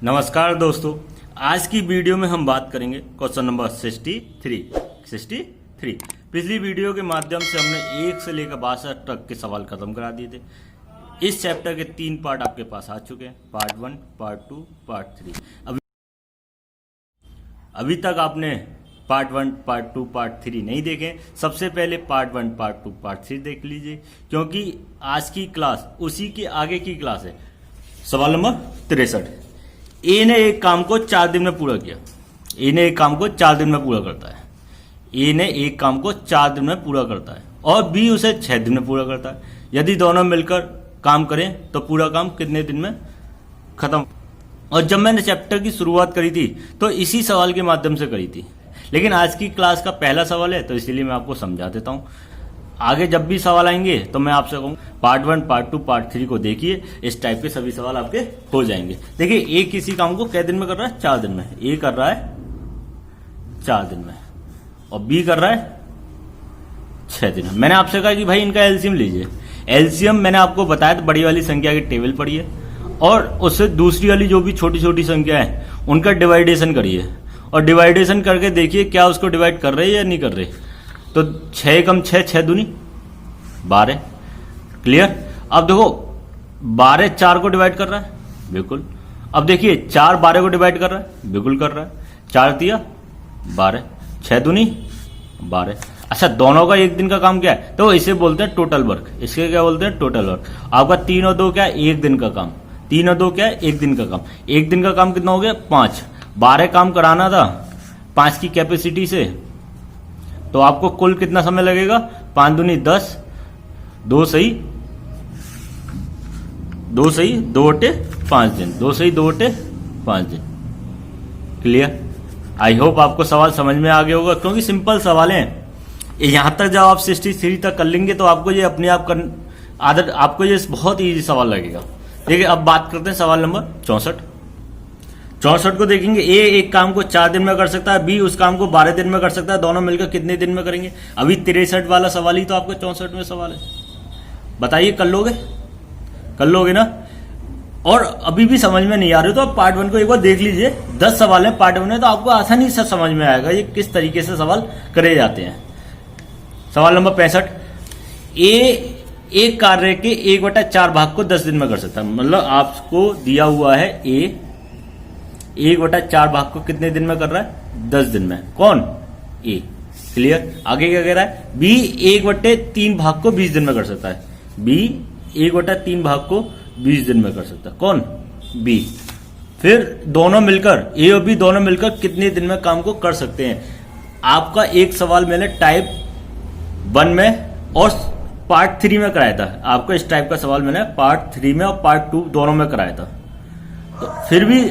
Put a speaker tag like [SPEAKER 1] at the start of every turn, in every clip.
[SPEAKER 1] नमस्कार दोस्तों, आज की वीडियो में हम बात करेंगे क्वेश्चन नंबर 63। पिछली वीडियो के माध्यम से हमने 1 से लेकर 62 तक के सवाल खत्म करा दिए थे। इस चैप्टर के 3 पार्ट आपके पास आ चुके हैं, पार्ट 1, पार्ट 2, पार्ट 3। अभी तक आपने पार्ट 1, पार्ट 2, पार्ट 3 नहीं देखे, सबसे पहले पार्ट 1, पार्ट 2, पार्ट 3 देख लीजिए, क्योंकि आज की क्लास उसी के आगे की क्लास है। सवाल नंबर 63। ए ने एक काम को 4 दिन में पूरा किया। ए ने एक काम को 4 दिन में पूरा करता है। ए ने एक काम को 4 दिन में पूरा करता है और बी उसे 6 दिन में पूरा करता है। यदि दोनों मिलकर काम करें तो पूरा काम कितने दिन में खत्म। और जब मैंने चैप्टर की शुरुआत करी थी तो इसी सवाल के माध्यम से करी थी, लेकिन आज की क्लास का पहला सवाल है तो इसीलिए मैं आपको समझा देता हूँ। आगे जब भी सवाल आएंगे तो मैं आपसे कहूँ पार्ट 1, पार्ट 2, पार्ट 3 को देखिए, इस टाइप के सभी सवाल आपके हो जाएंगे। देखिए, ए किसी काम को कै दिन में कर रहा है? 4 दिन में। ए कर रहा है 4 दिन में और बी कर रहा है 6 दिन में। मैंने आपसे कहा कि भाई इनका एलसीएम लीजिए। एलसीएम मैंने आपको बताया तो बड़ी वाली संख्या की टेबल पढ़िए और उससे दूसरी वाली जो भी छोटी छोटी संख्या है उनका डिवाइडेशन करिए और डिवाइडेशन करके देखिए क्या उसको डिवाइड कर रहे हैं या नहीं कर रहे। तो 6 कम 6, 6 दूनी 12। क्लियर। अब देखो 12 4 को डिवाइड कर रहा है, बिल्कुल। अब देखिए 4 12 को डिवाइड कर रहा है, बिल्कुल कर रहा है। 4 तिया 12, 6 दूनी 12। अच्छा, दोनों का एक दिन का काम क्या है? तो इसे बोलते हैं टोटल वर्क। इसके क्या बोलते हैं? Total work. आपका 3 और 2 क्या है? 1 दिन का काम। 3 और 2 क्या है? 1 दिन का काम। 1 दिन का काम कितना हो गया? 5। 12 काम कराना था 5 की कैपेसिटी से, तो आपको कुल कितना समय लगेगा? 5 दूनी 10, 2 सही 2 अटे 5 दिन, 2 सही 2 अटे 5 दिन। क्लियर। आई होप आपको सवाल समझ में आ गया होगा, क्योंकि सिंपल सवाल हैं। यहां तक जब आप 63 तक कर लेंगे तो आपको ये अपने आप आदत, आपको ये बहुत ईजी सवाल लगेगा। देखिए, अब बात करते हैं सवाल नंबर 64। 64 को देखेंगे। ए एक काम को 4 दिन में कर सकता है, बी उस काम को 12 दिन में कर सकता है। दोनों मिलकर कितने दिन में करेंगे? अभी 63 वाला सवाल ही तो आपको 64 में सवाल है। बताइए, कर लोगे? कर लोगे ना? और अभी भी समझ में नहीं आ रहे तो आप पार्ट 1 को एक बार देख लीजिए। 10 सवाल है पार्ट 1 में, तो आपको आसानी से समझ में आएगा ये किस तरीके से सवाल करे जाते हैं। सवाल नंबर 65। ए एक कार्य के 1/4 भाग को 10 दिन में कर सकता है। मतलब आपको दिया हुआ है ए 1/4 भाग को कितने दिन में कर रहा है? 10 दिन में। कौन? ए। क्लियर। आगे क्या कह रहा है? बी 1/3 भाग को 20 दिन में कर सकता है। बी 1/3 भाग को 20 दिन में कर सकता है। कौन? बी। फिर दोनों मिलकर, ए और बी दोनों मिलकर कितने दिन में काम को कर सकते हैं? आपका एक सवाल मैंने टाइप 1 में और पार्ट 3 में कराया था। आपको इस टाइप का सवाल मैंने पार्ट 3 में और पार्ट 2 दोनों में कराया था। तो फिर भी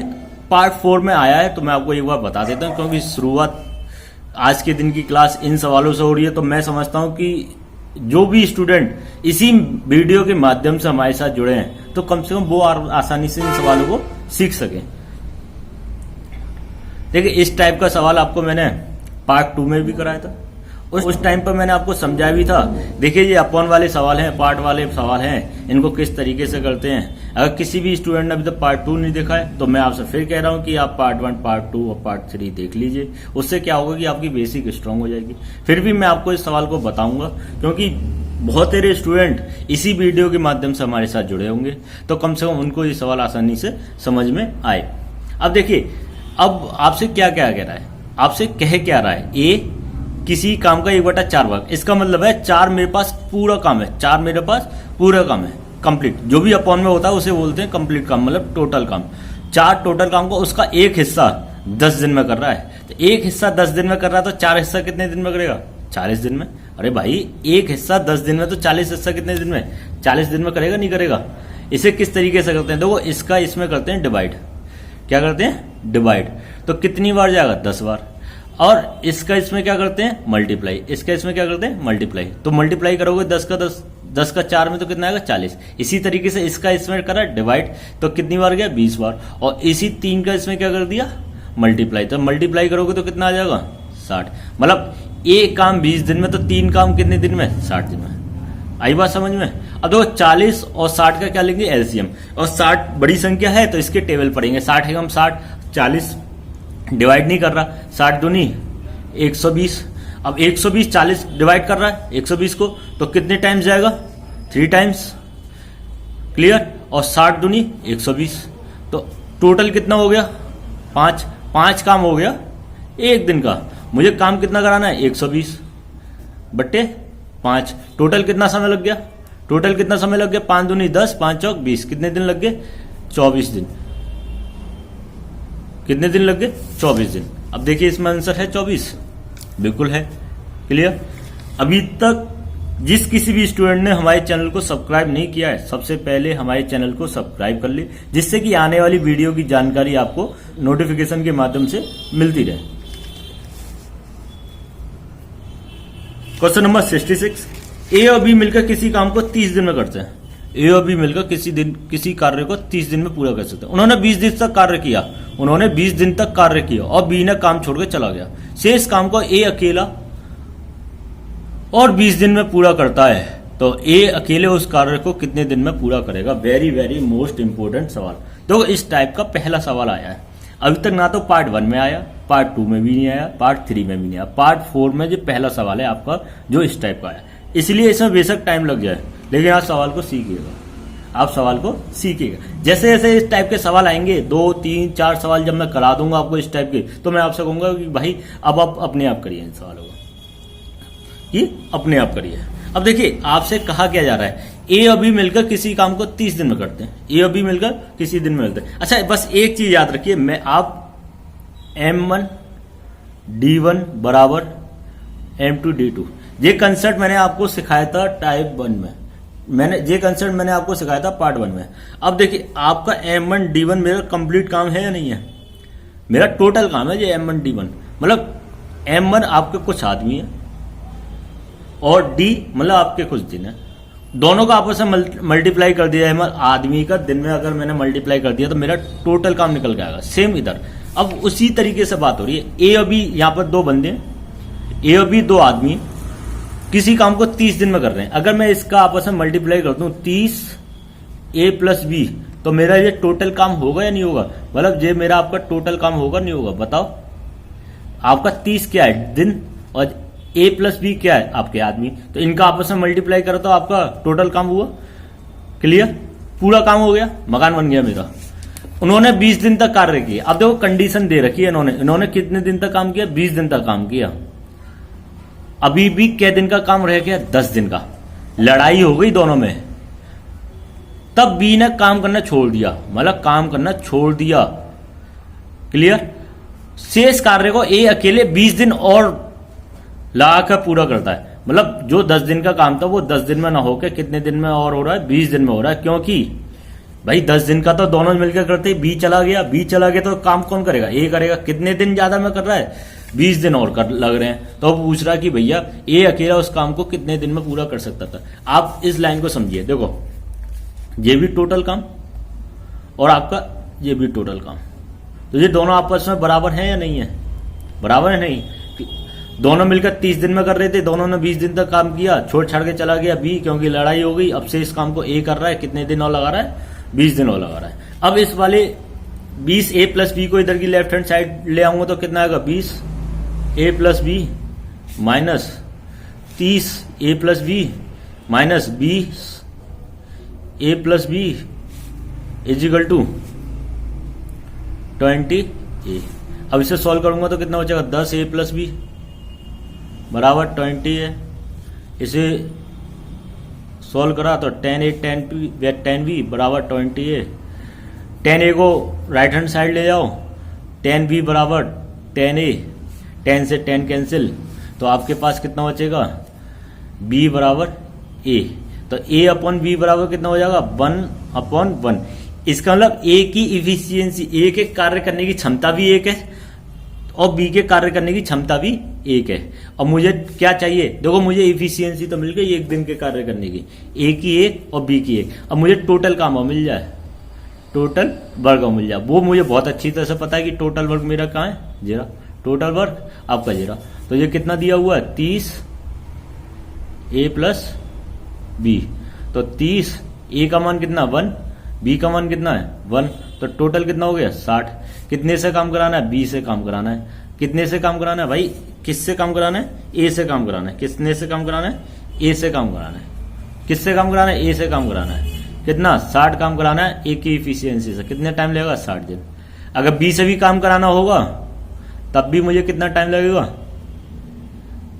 [SPEAKER 1] पार्ट 4 में आया है, तो मैं आपको एक बार बता देता हूं, क्योंकि शुरुआत आज के दिन की क्लास इन सवालों से हो रही है। तो मैं समझता हूं कि जो भी स्टूडेंट इसी वीडियो के माध्यम से हमारे साथ जुड़े हैं तो कम से कम वो आसानी से इन सवालों को सीख सकें। देखिए, इस टाइप का सवाल आपको मैंने पार्ट 2 में भी कराया था। उस टाइम पर मैंने आपको समझाया भी था। देखिए, ये अपॉन वाले सवाल हैं, पार्ट वाले सवाल हैं, इनको किस तरीके से करते हैं। अगर किसी भी स्टूडेंट ने अभी तक पार्ट 2 नहीं देखा है तो मैं आपसे फिर कह रहा हूं कि आप पार्ट 1, पार्ट 2 और पार्ट 3 देख लीजिए। उससे क्या होगा कि आपकी बेसिक स्ट्रांग हो जाएगी। फिर भी मैं आपको इस सवाल को बताऊंगा, क्योंकि बहुत सारे स्टूडेंट इसी वीडियो के माध्यम से हमारे साथ जुड़े होंगे, तो कम से कम उनको ये सवाल आसानी से समझ में आए। अब देखिए, अब आपसे क्या क्या कह रहा है? आपसे कह क्या रहा है? ए किसी काम का 1/4 भाग। इसका मतलब है 4 मेरे पास पूरा काम है। 4 मेरे पास पूरा काम है, कंप्लीट। जो भी अपॉन में होता है उसे बोलते हैं कंप्लीट काम, मतलब टोटल काम। 4 टोटल काम को उसका एक हिस्सा 10 दिन में कर रहा है। तो एक हिस्सा 10 दिन में कर रहा है तो 4 हिस्सा कितने दिन में करेगा? 40 दिन में। अरे भाई, एक हिस्सा 10 दिन में तो 40 हिस्सा कितने दिन में? 40 दिन में करेगा, नहीं करेगा? इसे किस तरीके से करते हैं? देखो, इसका इसमें करते हैं डिवाइड। क्या करते हैं? डिवाइड। तो कितनी बार जाएगा? 10 बार। और इसका इसमें क्या करते हैं? मल्टीप्लाई। इसका इसमें क्या करते हैं? मल्टीप्लाई। तो मल्टीप्लाई करोगे 10 का 4 में तो कितना आएगा? 40। इसी तरीके से इसका इसमें करा डिवाइड, तो कितनी बार गया? 20 बार। और इसी 3 का इसमें क्या कर दिया? मल्टीप्लाई। तो मल्टीप्लाई करोगे तो कितना आ जाएगा? 60। मतलब एक काम 20 दिन में, तो 3 काम कितने दिन में? 60 दिन में। आई बात समझ में। अब देखो 40 और 60 का क्या लेंगे एलसीएम, और 60 बड़ी संख्या है तो इसके टेबल पढ़ेंगे। 60 है 60, 40 डिवाइड नहीं कर रहा, 60 दूनी 120। अब 120 40 डिवाइड कर रहा है 120 को, तो कितने टाइम्स जाएगा 3 टाइम्स, क्लियर। और 60 दूनी 120, तो टोटल कितना हो गया 5 काम हो गया एक दिन का। मुझे काम कितना कराना है 120 बट्टे 5, टोटल कितना समय लग गया, 5 दूनी 10, 5 चौक 20, कितने दिन लग गए 24 दिन। कितने दिन लग गए 24 दिन। अब देखिए इसमें आंसर है 24, बिल्कुल है, क्लियर। अभी तक जिस किसी भी स्टूडेंट ने हमारे चैनल को सब्सक्राइब नहीं किया है, सबसे पहले हमारे चैनल को सब्सक्राइब कर ले, जिससे कि आने वाली वीडियो की जानकारी आपको नोटिफिकेशन के माध्यम से मिलती रहे। क्वेश्चन नंबर 66, ए और बी मिलकर किसी काम को 30 दिन में करते हैं। ए और बी मिलकर किसी कार्य को 30 दिन में पूरा कर सकते हैं। उन्होंने 20 दिन तक कार्य किया और बी ने काम छोड़कर चला गया। शेष काम को ए अकेला और 20 दिन में पूरा करता है, तो ए अकेले उस कार्य को कितने दिन में पूरा करेगा। वेरी वेरी मोस्ट इंपोर्टेंट सवाल। तो इस टाइप का पहला सवाल आया है। अभी तक ना तो पार्ट 1 में आया, पार्ट 2 में भी नहीं आया, पार्ट 3 में भी नहीं आया, पार्ट 4 में जो पहला सवाल है आपका जो इस टाइप का आया। इसलिए इसमें बेशक टाइम लग जाए, लेकिन आप सवाल को सीखिएगा। जैसे जैसे इस टाइप के सवाल आएंगे 2 3 4 सवाल जब मैं करा दूंगा आपको इस टाइप के, तो मैं आपसे कहूंगा कि भाई अब आप अपने आप करिए इन सवालों को, कि अपने आप करिए। अब देखिए आपसे कहा क्या जा रहा है, ए और बी मिलकर किसी काम को 30 दिन में करते हैं। ए और बी मिलकर किसी दिन में करते हैं। अच्छा बस एक चीज याद रखिए, मैं आप M1 D1 बराबर M2 D2, ये कंसेप्ट मैंने आपको सिखाया था टाइप 1 में, मैंने आपको सिखाया था पार्ट 1 में। अब देखिए आपका M1 D1 मेरा कंप्लीट काम है या नहीं है, मेरा टोटल काम है ये M1 D1। मतलब M1 आपके कुछ आदमी है और D मतलब आपके कुछ दिन है, दोनों का आपस में मल्टीप्लाई कर दिया है। आदमी का दिन में अगर मैंने मल्टीप्लाई कर दिया तो मेरा टोटल काम निकल के आएगा। सेम इधर अब उसी तरीके से बात हो रही है। ए और बी यहाँ पर 2 बंदे हैं, ए और बी 2 आदमी किसी काम को 30 दिन में कर रहे हैं। अगर मैं इसका आपस में मल्टीप्लाई कर दूं 30 A प्लस बी, तो मेरा ये टोटल काम होगा या नहीं होगा। मतलब ये मेरा आपका टोटल काम होगा नहीं होगा, बताओ। आपका 30 क्या है दिन और A प्लस बी क्या है आपके आदमी, तो इनका आपस में मल्टीप्लाई करो तो आपका टोटल काम हुआ, क्लियर। पूरा काम हो गया, मकान बन गया मेरा। उन्होंने 20 दिन तक कार्य किया। अब देखो कंडीशन दे रखी है इन्होंने कितने दिन तक काम किया, 20 दिन तक काम किया। अभी भी क्या दिन का काम रह गया, 10 दिन का। लड़ाई हो गई दोनों में, तब बी ने काम करना छोड़ दिया, मतलब काम करना छोड़ दिया, क्लियर। शेष कार्य को ए अकेले 20 दिन और लगाकर पूरा करता है। मतलब जो 10 दिन का काम था वो 10 दिन में ना होकर कितने दिन में और हो रहा है, 20 दिन में हो रहा है। क्योंकि भाई 10 दिन का तो दोनों मिलकर करते ही, बी चला गया तो काम कौन करेगा, ए करेगा। कितने दिन ज्यादा में कर रहा है, 20 दिन और कर लग रहे हैं। तो अब पूछ रहा कि भैया ए अकेला उस काम को कितने दिन में पूरा कर सकता था। आप इस लाइन को समझिए, देखो ये भी टोटल काम और आपका ये भी टोटल काम, तो ये दोनों आपस में बराबर है या नहीं है, बराबर है नहीं। दोनों मिलकर 30 दिन में कर रहे थे, दोनों ने 20 दिन तक काम किया, छोड़ छाड़ के चला गया बी, क्योंकि लड़ाई हो गई। अब से इस काम को ए कर रहा है, कितने दिन और लगा रहा है, 20 दिन और लगा रहा है। अब इस वाले 20 A प्लस बी को इधर की लेफ्ट हैंड साइड ले आऊंगा तो कितना आएगा, 20 A plus B minus 30 A plus B minus 20 A plus B equal to 20 A। अब इसे सॉल्व करूंगा तो कितना बचेगा, 10 A प्लस बी बराबर 20 है। इसे सॉल्व करा तो 10A 10B बराबर 20 है। 10A को राइट हैंड साइड ले जाओ, 10B बराबर 10A, 10 से 10 कैंसिल, तो आपके पास कितना बचेगा, B बराबर A। तो A अपॉन B बराबर कितना हो जाएगा, 1/1। इसका मतलब A की इफिशियंसी, A के कार्य करने की क्षमता भी 1 है और B के कार्य करने की क्षमता भी 1 है। और मुझे क्या चाहिए, देखो मुझे इफिशियंसी तो मिल गई 1 दिन के कार्य करने की, A की 1 और B की 1। अब मुझे टोटल काम मिल जाए, टोटल वर्ग मिल जाए। वो मुझे बहुत अच्छी तरह से पता है कि टोटल वर्ग मेरा कहाँ है, जीरा। टोटल वर्ग आपका जीरा, तो ये कितना दिया हुआ है, 30 A प्लस बी। तो 30, ए का मान कितना 1, बी का मान कितना है 1, तो टोटल कितना हो गया 60। कितने से काम कराना है, बी से काम कराना है। कितने से काम कराना है भाई, किससे काम कराना है, ए से काम कराना है। किसने से काम कराना है, ए से काम कराना है। किससे काम कराना है, ए से काम कराना है। कितना 60 काम कराना है ए की इफिशियंसी से। कितने टाइम लगेगा 60 दिन। अगर बी से भी काम कराना होगा तब भी मुझे कितना टाइम लगेगा,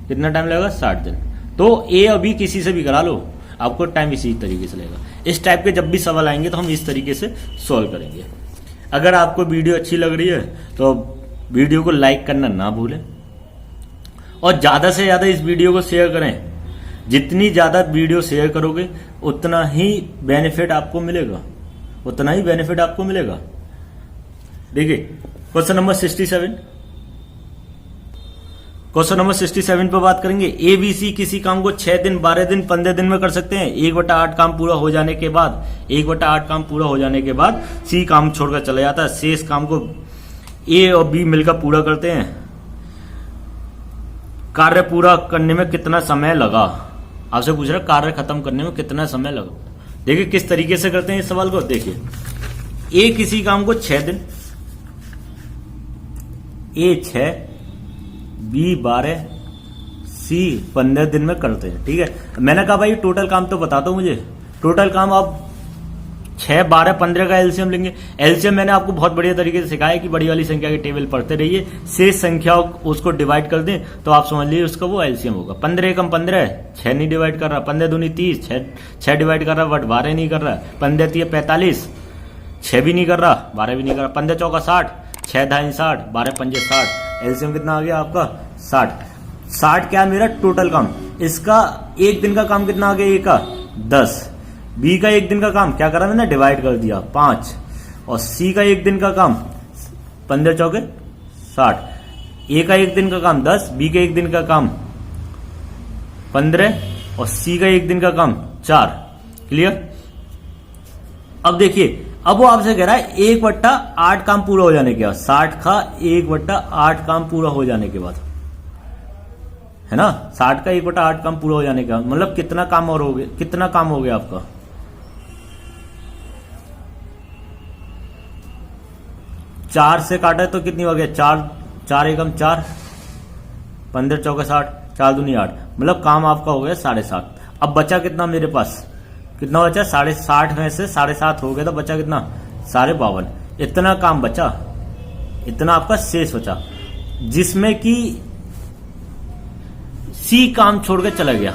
[SPEAKER 1] कितना टाइम लगेगा 60 दिन। तो ए और बी किसी से भी करा लो, आपको टाइम इसी तरीके से लगेगा। इस टाइप के जब भी सवाल आएंगे तो हम इस तरीके से सॉल्व करेंगे। अगर आपको वीडियो अच्छी लग रही है तो वीडियो को लाइक करना ना भूलें और ज्यादा से ज्यादा इस वीडियो को शेयर करें। जितनी ज्यादा वीडियो शेयर करोगे उतना ही बेनिफिट आपको मिलेगा, उतना ही बेनिफिट आपको मिलेगा। देखिए क्वेश्चन नंबर 67, क्वेश्चन नंबर 67 पर बात करेंगे। ए बी सी किसी काम को 6 दिन 12 दिन 15 दिन में कर सकते हैं। 1/8 काम पूरा हो जाने के बाद, 1/8 काम पूरा हो जाने के बाद सी काम छोड़कर चला जाता है। शेष काम को ए और बी मिलकर पूरा करते हैं। कार्य पूरा करने में कितना समय लगा, आपसे पूछ रहा है कार्य खत्म करने में कितना समय लगा। देखिए किस तरीके से करते हैं इस सवाल को। देखिए ए किसी काम को 6 दिन, ए 6, बी 12, सी 15 दिन में करते हैं। ठीक है, मैंने कहा भाई टोटल काम तो बता दो मुझे। टोटल काम आप 6, 12, 15 का एलसीएम लेंगे। एलसीएम मैंने आपको बहुत बढ़िया तरीके से सिखाया कि बड़ी वाली संख्या के टेबल पढ़ते रहिए, शेष संख्या उसको डिवाइड कर दें तो आप समझ लीजिए उसका वो एलसीएम होगा। 15 एकम 15, 6 नहीं डिवाइड कर रहा। 15 दूनी 30, 6 डिवाइड कर रहा, बट 12 नहीं कर रहा। 15 3 45, 6 भी नहीं कर रहा, 12 भी नहीं कर रहा। 15 चौका 60, 6 ढाई 60, 12 पंजे 60। एलसीएम कितना आ गया आपका 60। 60 क्या मेरा टोटल काम। इसका एक दिन का काम कितना आ गया, ए का 10, बी का एक दिन का काम क्या करा मैंने डिवाइड कर दिया 5, और सी का एक दिन का काम 15 चौके 60। ए का एक दिन का काम 10, बी का एक दिन का काम 15 और सी का एक दिन का काम 4। क्लियर। अब देखिए, अब वो आपसे कह रहा है 1/8 काम पूरा हो जाने के बाद, 60 का 1/8 काम पूरा हो जाने के बाद, है ना। 60 का 1/8 काम पूरा हो जाने के बाद मतलब कितना काम और हो गया, कितना काम हो गया आपका 4 से काटा तो कितनी हो गया 4 एकम 4, 15 चौका 60, 4 दूनी 8, मतलब काम आपका हो गया 7.5। अब बचा कितना मेरे पास, कितना बचा 60.5 में से 7.5 हो गया तो बचा कितना 52.5। इतना काम बचा, इतना आपका शेष बचा, जिसमें कि सी काम छोड़कर चला गया,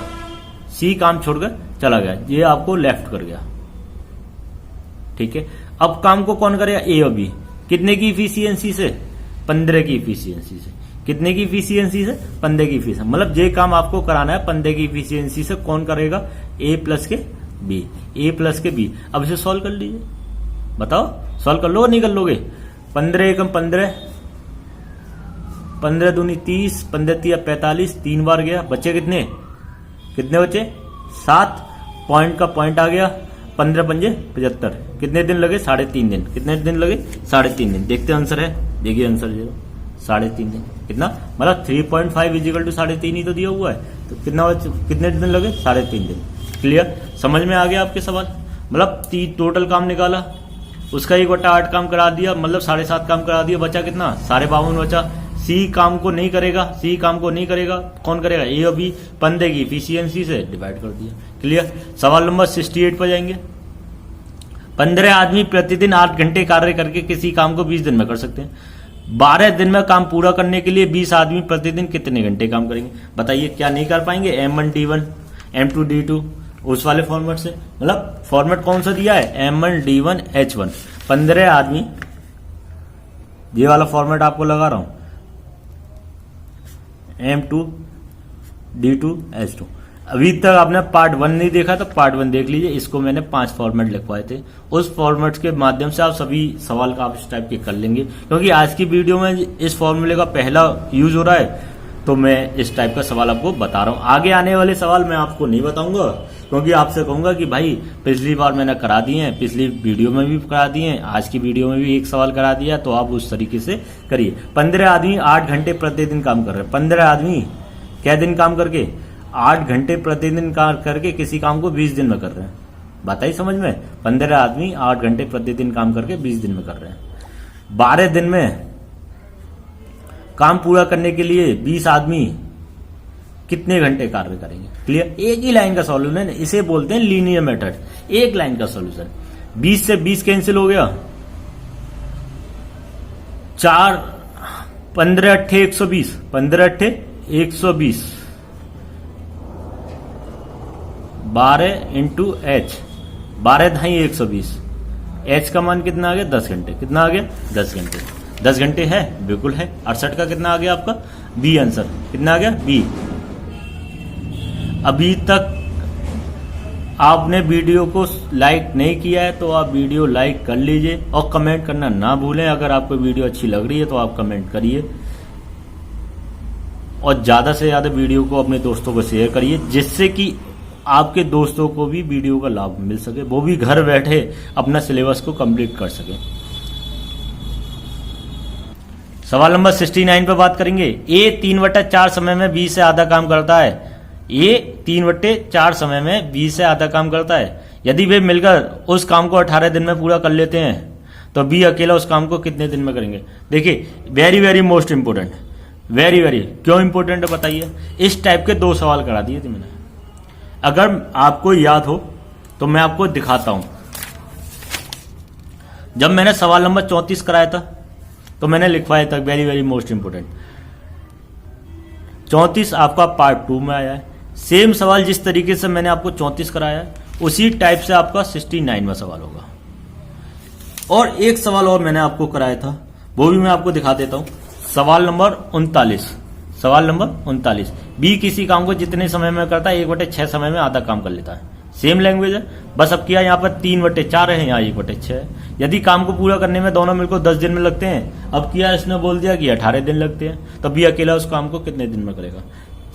[SPEAKER 1] सी काम छोड़कर चला गया, ये आपको लेफ्ट कर गया। ठीक है, अब काम को कौन करेगा, ए और बी। कितने की इफिशियंसी से, 15 की इफिशियंसी से। कितने की इफिशियंसी से, 15 की इफिशियंसी। मतलब ये काम आपको कराना है 15 की इफिशियंसी से। कौन करेगा, ए प्लस के बी, ए प्लस के बी। अब इसे सॉल्व कर लीजिए, बताओ सॉल्व कर लो नहीं कर लोगे। 15 एकम 15, 15 दूनी 30, 15 तिया 45, 3 बार गया, बच्चे कितने, कितने बचे 7। पॉइंट का पॉइंट आ गया, 15 पंजे 75। कितने दिन लगे, 3.5 दिन। कितने दिन लगे, 3.5 दिन। देखते आंसर है, देखिए आंसर जो 3.5 दिन। कितना मतलब 3.5 इजिकल टू 3.5 ही तो दिया हुआ है, तो कितना कितने दिन लगे, 3.5 दिन। क्लियर, समझ में आ गया आपके सवाल। मतलब टोटल काम निकाला, उसका 1/8 काम करा दिया, मतलब 7.5 काम करा दिया, बचा कितना 52.5 बचा। सी काम को नहीं करेगा, सी काम को नहीं करेगा, कौन करेगा, ए और बी। 15 की इफिशियंसी से डिवाइड कर दिया। क्लियर। सवाल नंबर 68 पर जाएंगे। 15 आदमी प्रतिदिन 8 घंटे कार्य करके किसी काम को 20 दिन में कर सकते हैं। 12 दिन में काम पूरा करने के लिए 20 आदमी प्रतिदिन कितने घंटे काम करेंगे, बताइए। क्या नहीं कर पाएंगे, M1 D1 M2 D2 उस वाले फॉर्मेट से। मतलब फॉर्मेट कौन सा दिया है, M1 D1 H1। 15 आदमी, ये वाला फॉर्मेट आपको लगा रहा हूं, M2 D2 H2। अभी तक आपने पार्ट 1 नहीं देखा तो पार्ट 1 देख लीजिए। इसको मैंने 5 फॉर्मेट लिखवाए थे, उस फॉर्मेट के माध्यम से आप सभी सवाल का आप इस टाइप के कर लेंगे। क्योंकि आज की वीडियो में इस फॉर्मूले का पहला यूज हो रहा है, तो मैं इस टाइप का सवाल आपको बता रहा हूं। आगे आने वाले सवाल मैं आपको नहीं बताऊंगा, क्योंकि आपसे कहूंगा कि भाई पिछली बार मैंने करा दिए हैं, पिछली वीडियो में भी करा दिए हैं, आज की वीडियो में भी एक सवाल करा दिया, तो आप उस तरीके से करिए। 15 आदमी 8 घंटे प्रतिदिन काम कर रहे हैं। 15 आदमी क्या दिन काम करके 8 घंटे प्रतिदिन काम करके किसी काम को 20 दिन में कर रहे हैं। बात आई समझ में? 15 आदमी 8 घंटे प्रतिदिन काम करके 20 दिन में कर रहे हैं। 12 दिन में काम पूरा करने के लिए 20 आदमी कितने घंटे कार्य करेंगे? क्लियर? एक ही लाइन का सॉल्यूशन, इसे बोलते हैं लीनियर मेथड, एक लाइन का सॉल्यूशन। 20 से 20 कैंसिल हो गया, 4 15 अट्ठे 120, 15 अट्ठे 120, 12 इंटू एच, 12 ढाई 120, एच का मान कितना आ गया? 10 घंटे। कितना आ गया? 10 घंटे। 10 घंटे है, बिल्कुल है। 68 का कितना आ गया आपका? B answer. कितना आ गया? बी। अभी तक आपने वीडियो को लाइक नहीं किया है तो आप वीडियो लाइक कर लीजिए और कमेंट करना ना भूलें। अगर आपको वीडियो अच्छी लग रही है तो आप कमेंट करिए और ज्यादा से ज्यादा वीडियो को अपने दोस्तों को शेयर करिए, जिससे कि आपके दोस्तों को भी वीडियो का लाभ मिल सके, वो भी घर बैठे अपना सिलेबस को कंप्लीट कर सके। सवाल नंबर 69 पे बात करेंगे। ए 3/4 समय में 20 से आधा काम करता है। ए 3/4 समय में 20 से आधा काम करता है। यदि वे मिलकर उस काम को 18 दिन में पूरा कर लेते हैं तो बी अकेला उस काम को कितने दिन में करेंगे? देखिए, very very most important, very very क्यों इंपोर्टेंट है बताइए। इस टाइप के 2 सवाल करा दिए थे मैंने। अगर आपको याद हो तो मैं आपको दिखाता हूं। जब मैंने सवाल नंबर 34 कराया था तो मैंने लिखवाया था वेरी वेरी मोस्ट इंपोर्टेंट। 34 आपका पार्ट 2 में आया है। सेम सवाल जिस तरीके से मैंने आपको 34 कराया है उसी टाइप से आपका 69 में सवाल होगा। और एक सवाल और मैंने आपको कराया था, वो भी मैं आपको दिखा देता हूं। सवाल नंबर 39, सवाल नंबर 39। बी किसी काम को जितने समय में करता है 1/6 समय में आधा काम कर लेता है। सेम लैंग्वेज है, बस अब किया यहाँ पर 3/4 है, यहाँ 1/6 है। यदि काम को पूरा करने में दोनों मिलकर 10 दिन में लगते हैं, अब किया इसने बोल दिया कि 18 दिन लगते हैं, तो बी अकेला उस काम को कितने दिन में करेगा?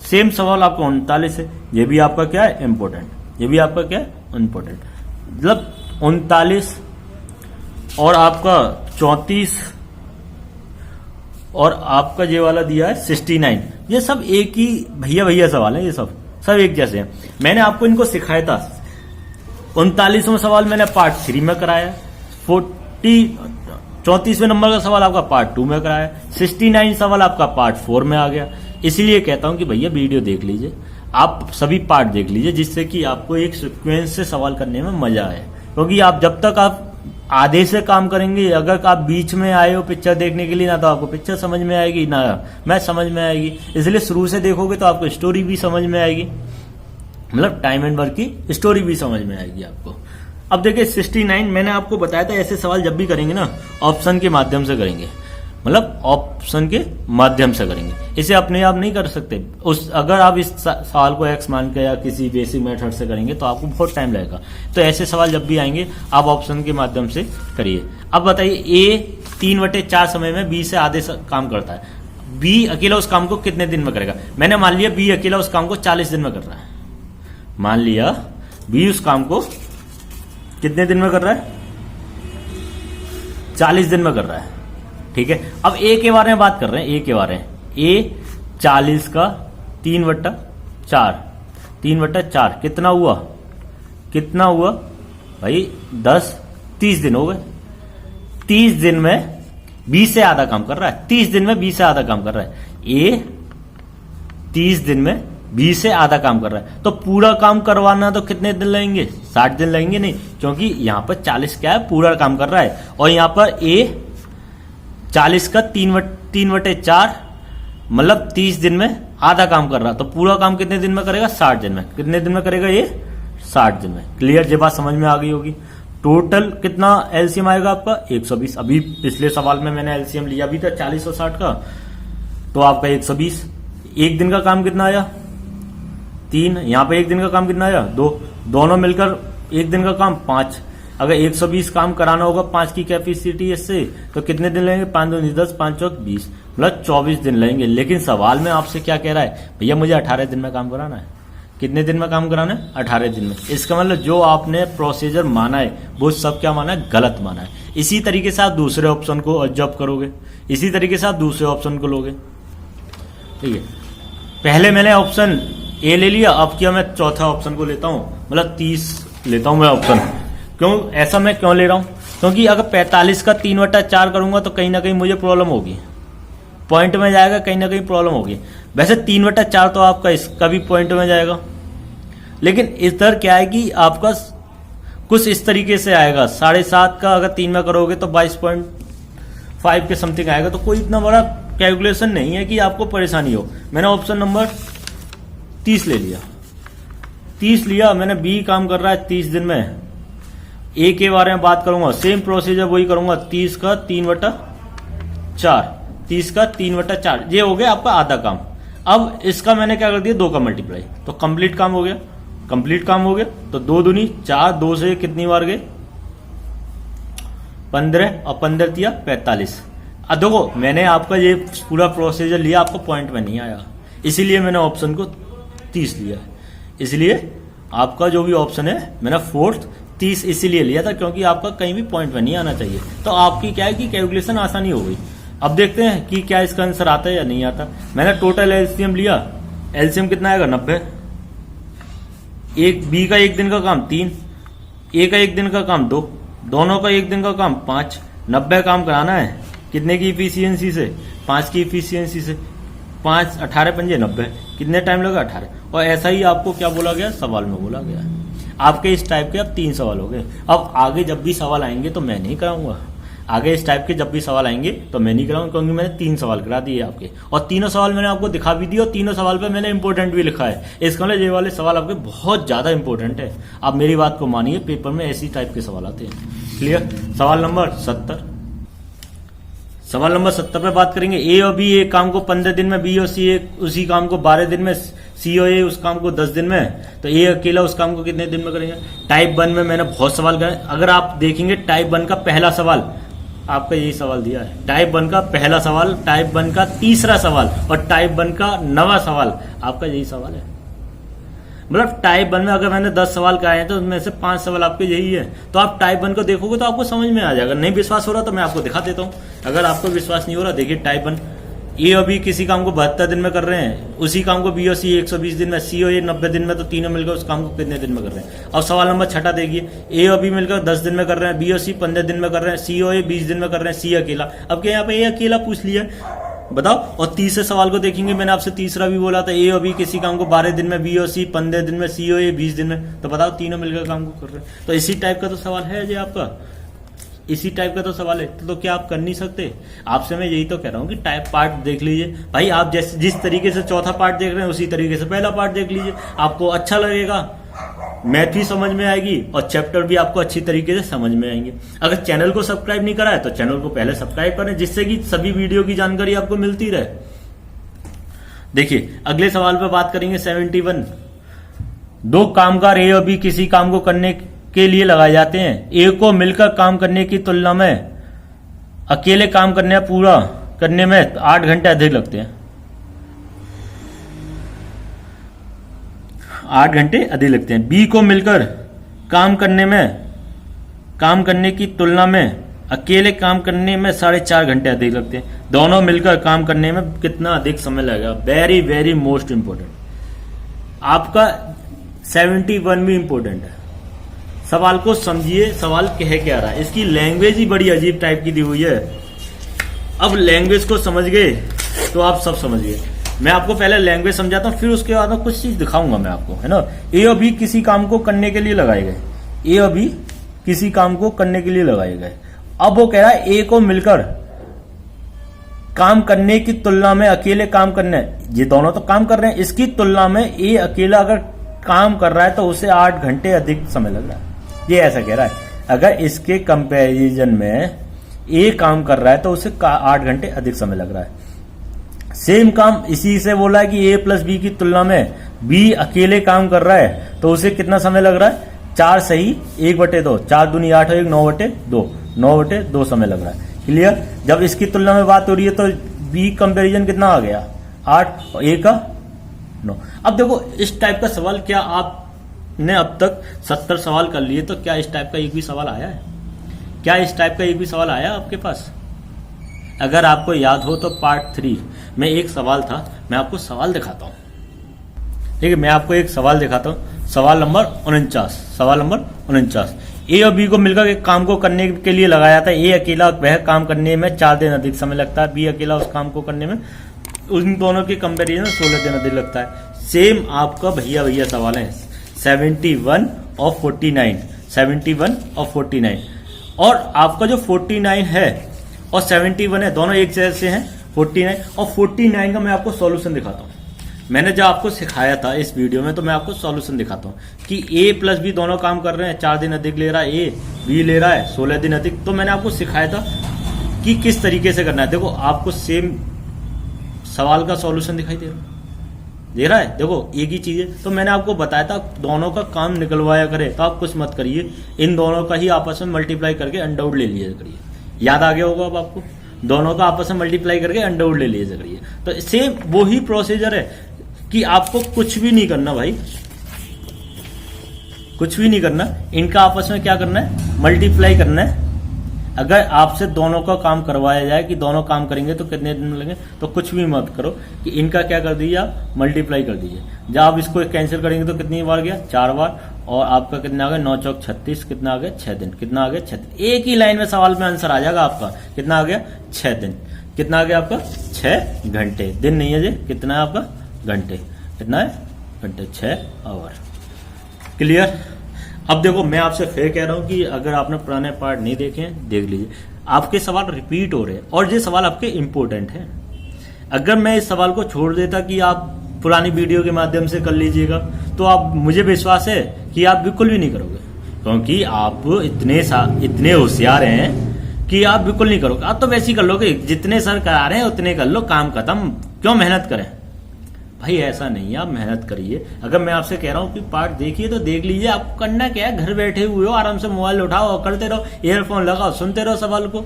[SPEAKER 1] सेम सवाल आपको 39 है। ये भी आपका क्या है? इंपोर्टेंट। ये भी आपका क्या है? इंपोर्टेंट। मतलब 39 और आपका 34 और आपका ये वाला दिया है 69, ये सब एक ही भैया भैया सवाल है। ये सब एक जैसे हैं। मैंने आपको इनको सिखाया था। 39वां सवाल मैंने पार्ट 3 में कराया, 34वें नंबर का सवाल आपका पार्ट 2 में कराया, 69 सवाल आपका पार्ट 4 में आ गया। इसीलिए कहता हूं कि भैया वीडियो देख लीजिए, आप सभी पार्ट देख लीजिए, जिससे कि आपको एक सीक्वेंस से सवाल करने में मजा आए। क्योंकि आप जब तक आप आधे से काम करेंगे, अगर आप बीच में आए हो पिक्चर देखने के लिए, ना तो आपको पिक्चर समझ में आएगी ना मैथ समझ में आएगी। इसलिए शुरू से देखोगे तो आपको स्टोरी भी समझ में आएगी, मतलब टाइम एंड वर्क की स्टोरी भी समझ में आएगी आपको। अब देखिए 69 मैंने आपको बताया था, ऐसे सवाल जब भी करेंगे ना ऑप्शन के माध्यम से करेंगे, मतलब ऑप्शन के माध्यम से करेंगे। इसे अपने आप नहीं कर सकते। अगर आप इस सवाल को एक्स मान के या किसी बेसिक मेथड से करेंगे तो आपको बहुत टाइम लगेगा। तो ऐसे सवाल जब भी आएंगे आप ऑप्शन के माध्यम से करिए। अब बताइए, ए 3/4 समय में बी से आधे काम करता है। बी अकेला उस काम को कितने दिन में करेगा? मैंने मान लिया बी अकेला उस काम को 40 दिन में कर रहा है। मान लिया बी उस काम को कितने दिन में कर रहा है? 40 दिन में कर रहा है। ठीक है, अब ए के बारे में बात कर रहे हैं। ए के बारे में, ए 40 का 3/4, 3/4 कितना हुआ? कितना हुआ भाई? 10, 30 दिन हो गए। 30 दिन में 20 से आधा काम कर रहा है। 30 दिन में 20 से आधा काम कर रहा है। ए 30 दिन में 20 से आधा काम कर रहा है, तो पूरा काम करवाना तो कितने दिन लगेंगे? 60 दिन लगेंगे। नहीं, क्योंकि यहां पर 40 क्या है? पूरा काम कर रहा है। और यहां पर ए 40 का 3/4 मतलब 30 दिन में आधा काम कर रहा, तो पूरा काम कितने दिन में करेगा? 60 दिन में। कितने दिन में करेगा ये? 60 दिन में। क्लियर? ये बात समझ में आ गई होगी। टोटल कितना एलसीएम आएगा आपका? 120। अभी पिछले सवाल में मैंने एलसीएम लिया भी था 40 और 60 का, तो आपका 120। एक दिन का काम कितना आया? 3। यहां पे एक दिन का काम कितना आया? 2। दोनों मिलकर एक दिन का काम 5। अगर 120 काम कराना होगा 5 की कैपेसिटी इससे, तो कितने दिन लगेंगे? 5 दूनी 10, 5 चौक 20, मतलब 24 दिन लगेंगे। लेकिन सवाल में आपसे क्या कह रहा है? भैया मुझे 18 दिन में काम कराना है। कितने दिन में काम कराना है? 18 दिन में। इसका मतलब जो आपने प्रोसीजर माना है वो सब क्या माना है? गलत माना है। इसी तरीके से आप दूसरे ऑप्शन को ऑब्जर्व करोगे, इसी तरीके से आप दूसरे ऑप्शन को लोगे। ठीक है, पहले मैंने ऑप्शन ए ले लिया। अब क्या मैं चौथा ऑप्शन को लेता हूँ, मतलब 30 लेता हूँ मैं ऑप्शन। क्यों ऐसा मैं क्यों ले रहा हूँ? क्योंकि अगर 45 का 3/4 करूंगा तो कहीं ना कहीं मुझे प्रॉब्लम होगी, पॉइंट में जाएगा, कहीं ना कहीं प्रॉब्लम होगी। वैसे 3/4 तो आपका इसका भी पॉइंट में जाएगा, लेकिन इधर क्या है कि आपका कुछ इस तरीके से आएगा। 7.5 का अगर 3 में करोगे तो 22.5 के समथिंग आएगा। तो कोई इतना बड़ा कैलकुलेशन नहीं है कि आपको परेशानी हो। मैंने ऑप्शन नंबर 30 ले लिया। 30 लिया मैंने, बी काम कर रहा है 30 दिन में। ए के बारे में बात करूंगा, सेम प्रोसीजर वही करूंगा। 30 का 3/4, 30 का 3/4, ये हो गया आपका आधा काम। अब इसका मैंने क्या कर दिया, 2 का मल्टीप्लाई, तो कंप्लीट काम हो गया। कंप्लीट काम हो गया तो 2 दूनी 4, 2 से कितनी बार गए 15, और 15 दिया 45। अब देखो मैंने आपका ये पूरा प्रोसीजर लिया, आपको पॉइंट में नहीं आया, इसीलिए मैंने ऑप्शन को 30 लिया। इसलिए आपका जो भी ऑप्शन है मैंने फोर्थ 30 इसीलिए लिया था, क्योंकि आपका कहीं भी पॉइंट में नहीं आना चाहिए। तो आपकी क्या है कि कैलकुलेशन आसानी हो गई। अब देखते हैं कि क्या इसका आंसर आता है या नहीं आता। मैंने टोटल एलसीएम लिया, एलसीएम कितना आएगा 90। एक बी का 1 दिन का काम 3, ए का 1 दिन का काम 2, दोनों का 1 दिन का काम 5। 90 काम कराना है कितने की इफिशियंसी से, 5 की इफिशियंसी से। 5 18 पंजे 90, कितने टाइम लगा 18। और ऐसा ही आपको क्या बोला गया, सवाल में बोला गया। आपके इस टाइप के अब 3 सवाल हो गए। अब आगे जब भी सवाल आएंगे तो मैं नहीं कराऊंगा। आगे इस टाइप के जब भी सवाल आएंगे तो मैं नहीं कराऊंगा, क्योंकि मैंने 3 सवाल करा दिए आपके, और तीनों सवाल मैंने आपको दिखा भी दिए, और तीनों सवाल पे मैंने इंपॉर्टेंट भी लिखा है। इसका मतलब ये वाले सवाल आपके बहुत ज्यादा इंपॉर्टेंट है। आप मेरी बात को मानिए, पेपर में ऐसी टाइप के सवाल आते हैं। क्लियर। सवाल नंबर 70। सवाल नंबर 70 पे बात करेंगे। ए और बी एक काम को 15 दिन में, बी और सी उसी काम को 12 दिन में, सी और ए उस काम को 10 दिन में, तो ए अकेला उस काम को कितने दिन में करेंगे। टाइप 1 में मैंने बहुत सवाल करे। अगर आप देखेंगे टाइप 1 का पहला सवाल आपका यही सवाल दिया है। टाइप 1 का पहला सवाल, टाइप 1 का तीसरा सवाल, और टाइप 1 का 9वां सवाल आपका यही सवाल है। मतलब टाइप 1 में अगर मैंने 10 सवाल कराए हैं तो उनमें से 5 सवाल आपके यही है। तो आप टाइप 1 को देखोगे तो आपको समझ में आ जाएगा। नहीं विश्वास हो रहा तो मैं आपको दिखा देता हूं। अगर आपको विश्वास नहीं हो रहा, देखिए टाइप 1 ए और बी किसी काम को 72 दिन में कर रहे हैं, उसी काम को बी और सी 120 दिन में, सी और ए 90 दिन में, तो तीनों मिलकर उस काम को कितने दिन में कर रहे हैं। अब सवाल नंबर 6 देखिए। ए और बी मिलकर 10 दिन में कर रहे हैं, बी और सी 15 दिन में कर रहे हैं, सी और ए 20 दिन में कर रहे हैं, सी अकेला। अब क्या यहाँ पे ए अकेला पूछ लिया, बताओ। और तीसरे सवाल को देखेंगे, मैंने आपसे तीसरा भी बोला था, ए और बी किसी काम को 12 दिन में, बी और सी 15 दिन में, सी और ए 20 दिन में, तो बताओ तीनों मिलकर काम को कर रहे हैं। तो इसी टाइप का तो सवाल है जी आपका, इसी टाइप का तो सवाल है। तो क्या आप कर नहीं सकते? आपसे मैं यही तो कह रहा हूँ कि टाइप पार्ट देख लीजिए भाई। आप जैसे जिस तरीके से चौथा पार्ट देख रहे हैं उसी तरीके से पहला पार्ट देख लीजिए, आपको अच्छा लगेगा, मैथ भी समझ में आएगी और चैप्टर भी आपको अच्छी तरीके से समझ में आएंगे। अगर चैनल को सब्सक्राइब नहीं करा है तो चैनल को पहले सब्सक्राइब करें, जिससे कि सभी वीडियो की जानकारी आपको मिलती रहे। देखिए अगले सवाल पर बात करेंगे 71। 2 कामगार ए और बी किसी काम को करने के लिए लगाए जाते हैं। ए को मिलकर काम करने की तुलना में अकेले काम करने पूरा करने में 8 घंटे अधिक लगते हैं। 8 घंटे अधिक लगते हैं। बी को मिलकर काम करने की तुलना में अकेले काम करने में 4.5 घंटे अधिक लगते हैं। दोनों मिलकर काम करने में कितना अधिक समय लगेगा। Very very most important. आपका 71 भी इंपोर्टेंट है। सवाल को समझिए, सवाल कह क्या रहा है। इसकी लैंग्वेज ही बड़ी अजीब टाइप की दी हुई है। अब लैंग्वेज को समझ गए तो आप सब समझ गए। मैं आपको पहले लैंग्वेज समझाता हूं, फिर उसके बाद में कुछ चीज दिखाऊंगा मैं आपको, है ना। ए और बी किसी काम को करने के लिए लगाए गए। ए और बी किसी काम को करने के लिए लगाए गए। अब वो कह रहा है ए को मिलकर काम करने की तुलना में अकेले काम करने, ये दोनों तो काम कर रहे हैं, इसकी तुलना में ए अकेला अगर काम कर रहा है तो उसे 8 घंटे अधिक समय लग रहा है। ये ऐसा कह रहा है। अगर इसके कंपैरिजन में ए काम कर रहा है तो उसे 8 घंटे अधिक समय लग रहा है। सेम काम इसी से बोला है कि ए प्लस बी की तुलना में बी अकेले काम कर रहा है तो उसे कितना समय लग रहा है। 4 सही 1/2, 4 दूनी 8 और 1 9/2, 9/2 समय लग रहा है। क्लियर। जब इसकी तुलना में बात हो रही है तो बी कंपैरिजन कितना आ गया 8 और ए का 9। अब देखो इस टाइप का सवाल क्या आपने अब तक 70 सवाल कर लिए, तो क्या इस टाइप का एक भी सवाल आया है? क्या इस टाइप का एक भी सवाल आया आपके पास? अगर आपको याद हो तो पार्ट 3 में एक सवाल था, मैं आपको सवाल दिखाता हूं। ठीक है, मैं आपको एक सवाल दिखाता हूँ, सवाल नंबर 49। ए और बी को मिलकर एक काम को करने के लिए लगाया था। ए अकेला वह काम करने में 4 दिन अधिक समय लगता है, बी अकेला उस काम को करने में उन दोनों के कंपेरिजन 16 दिन अधिक लगता है। सेम आपका भैया सवाल है 71 और 49 और आपका जो 49 है और 71 है दोनों एक जैसे हैं। 49 और 49 का मैं आपको सॉल्यूशन दिखाता हूँ। मैंने जो आपको सिखाया था इस वीडियो में, तो मैं आपको सॉल्यूशन दिखाता हूँ कि ए प्लस बी दोनों काम कर रहे हैं, 4 दिन अधिक ले रहा है ए, बी ले रहा है 16 दिन अधिक। तो मैंने आपको सिखाया था कि किस तरीके से करना है। देखो आपको सेम सवाल का सॉल्यूशन दिखाई दे रहा है, देखो एक ही चीज है। तो मैंने आपको बताया था दोनों का काम निकलवाया करे, तो आप कुछ मत करिए, इन दोनों का ही आपस में मल्टीप्लाई करके अंडरवुड ले लिया करिए। याद आ गया होगा अब आपको, दोनों का आपस में मल्टीप्लाई करके अंडरवुड ले लिया करिए। तो सेम वो ही प्रोसीजर है कि आपको कुछ भी नहीं करना भाई, कुछ भी नहीं करना, इनका आपस में क्या करना है, मल्टीप्लाई करना है। अगर आपसे दोनों का काम करवाया जाए कि दोनों काम करेंगे तो कितने दिन लगेंगे, तो कुछ भी मत करो कि इनका क्या कर दीजिए, आप मल्टीप्लाई कर दीजिए। जब आप इसको कैंसिल करेंगे तो कितनी बार गया, 4 बार, और आपका कितना आ गया 9 चौक 36, कितना आ गया 6 दिन, कितना आ गया 6 दिन। एक ही लाइन में सवाल में आंसर आ जाएगा आपका, कितना आ गया 6 दिन, कितना आ गया आपका 6 घंटे, दिन नहीं है जी, कितना है आपका घंटे, कितना है घंटे, 6 आवर। क्लियर। अब देखो मैं आपसे फिर कह रहा हूं कि अगर आपने पुराने पार्ट नहीं देखे हैं देख लीजिए, आपके सवाल रिपीट हो रहे हैं और ये सवाल आपके इंपॉर्टेंट हैं। अगर मैं इस सवाल को छोड़ देता कि आप पुरानी वीडियो के माध्यम से कर लीजिएगा, तो आप, मुझे विश्वास है कि आप बिल्कुल भी नहीं करोगे, क्योंकि आप इतने होशियार हैं कि आप बिल्कुल नहीं करोगे। आप तो वैसे ही कर लोगे, जितने सर करा रहे हैं उतने कर लो, काम खत्म, क्यों मेहनत करें भाई। ऐसा नहीं है, आप मेहनत करिए। अगर मैं आपसे कह रहा हूं कि पार्ट देखिए तो देख लीजिए। आपको करना क्या है, घर बैठे हुए हो, आराम से मोबाइल उठाओ और करते रहो, ईयरफोन लगाओ, सुनते रहो सवाल को।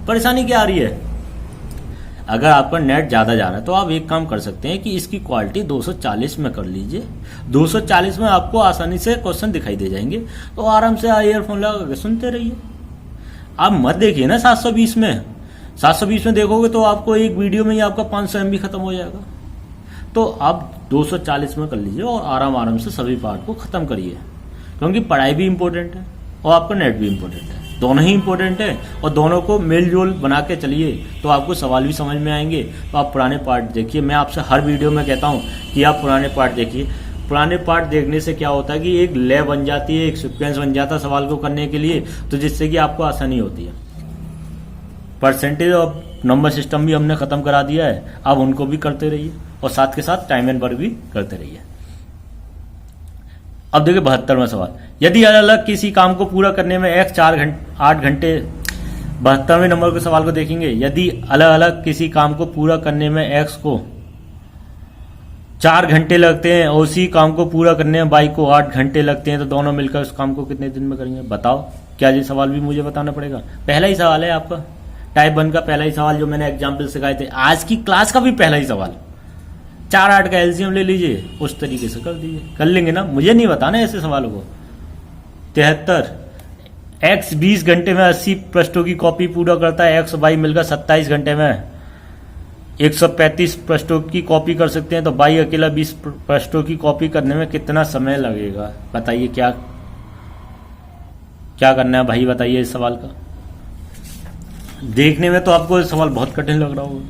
[SPEAKER 1] परेशानी क्या आ रही है? अगर आपका नेट ज्यादा जा रहा है तो आप एक काम कर सकते हैं कि इसकी क्वालिटी 240 में कर लीजिए। 240 में आपको आसानी से क्वेश्चन दिखाई दे जाएंगे, तो आराम से ईयरफोन लगा के सुनते रहिए। आप मत देखिए ना 720 में। 720 में देखोगे तो आपको एक वीडियो में ही आपका 500 MB खत्म हो जाएगा। तो आप 240 में कर लीजिए और आराम से सभी पार्ट को खत्म करिए, क्योंकि पढ़ाई भी इंपॉर्टेंट है और आपका नेट भी इंपॉर्टेंट है, दोनों ही इंपॉर्टेंट है। और दोनों को मेल जोल बना के चलिए तो आपको सवाल भी समझ में आएंगे। तो आप पुराने पार्ट देखिए, मैं आपसे हर वीडियो में कहता हूं कि आप पुराने पार्ट देखिए। पुराने पार्ट देखने से क्या होता है कि एक लय बन जाती है, एक सीक्वेंस बन जाता है सवाल को करने के लिए, तो जिससे कि आपको आसानी होती है। परसेंटेज और नंबर सिस्टम भी हमने खत्म करा दिया है, आप उनको भी करते रहिए और साथ के साथ टाइम एंड वर्क भी करते रहिए। अब देखिए 72वां सवाल, यदि अलग अलग किसी काम को पूरा करने में x 8 घंटे, 72वें नंबर के सवाल को देखेंगे। यदि अलग अलग किसी काम को पूरा करने में x को 4 घंटे लगते हैं और उसी काम को पूरा करने में y को 8 घंटे लगते हैं, तो दोनों मिलकर उस काम को कितने दिन में करेंगे? बताओ। क्या ये सवाल भी मुझे बताना पड़ेगा? पहला ही सवाल है आपका, टाइप 1 का पहला ही सवाल जो मैंने एग्जाम्पल सिखाए थे। आज की क्लास का भी पहला ही सवाल, 4 8 का एलसीएम ले लीजिए, उस तरीके से कर दीजिए, कर लेंगे ना। मुझे नहीं बताना ऐसे सवालों को। 73 x 20 घंटे में 80 पृष्ठों की कॉपी पूरा करता है, x y मिलकर 27 घंटे में 135 पृष्ठों की कॉपी कर सकते हैं, तो y अकेला 20 पृष्ठों की कॉपी करने में कितना समय लगेगा? बताइए क्या करना है भाई, बताइए इस सवाल का। देखने में तो आपको ये सवाल बहुत कठिन लग रहा होगा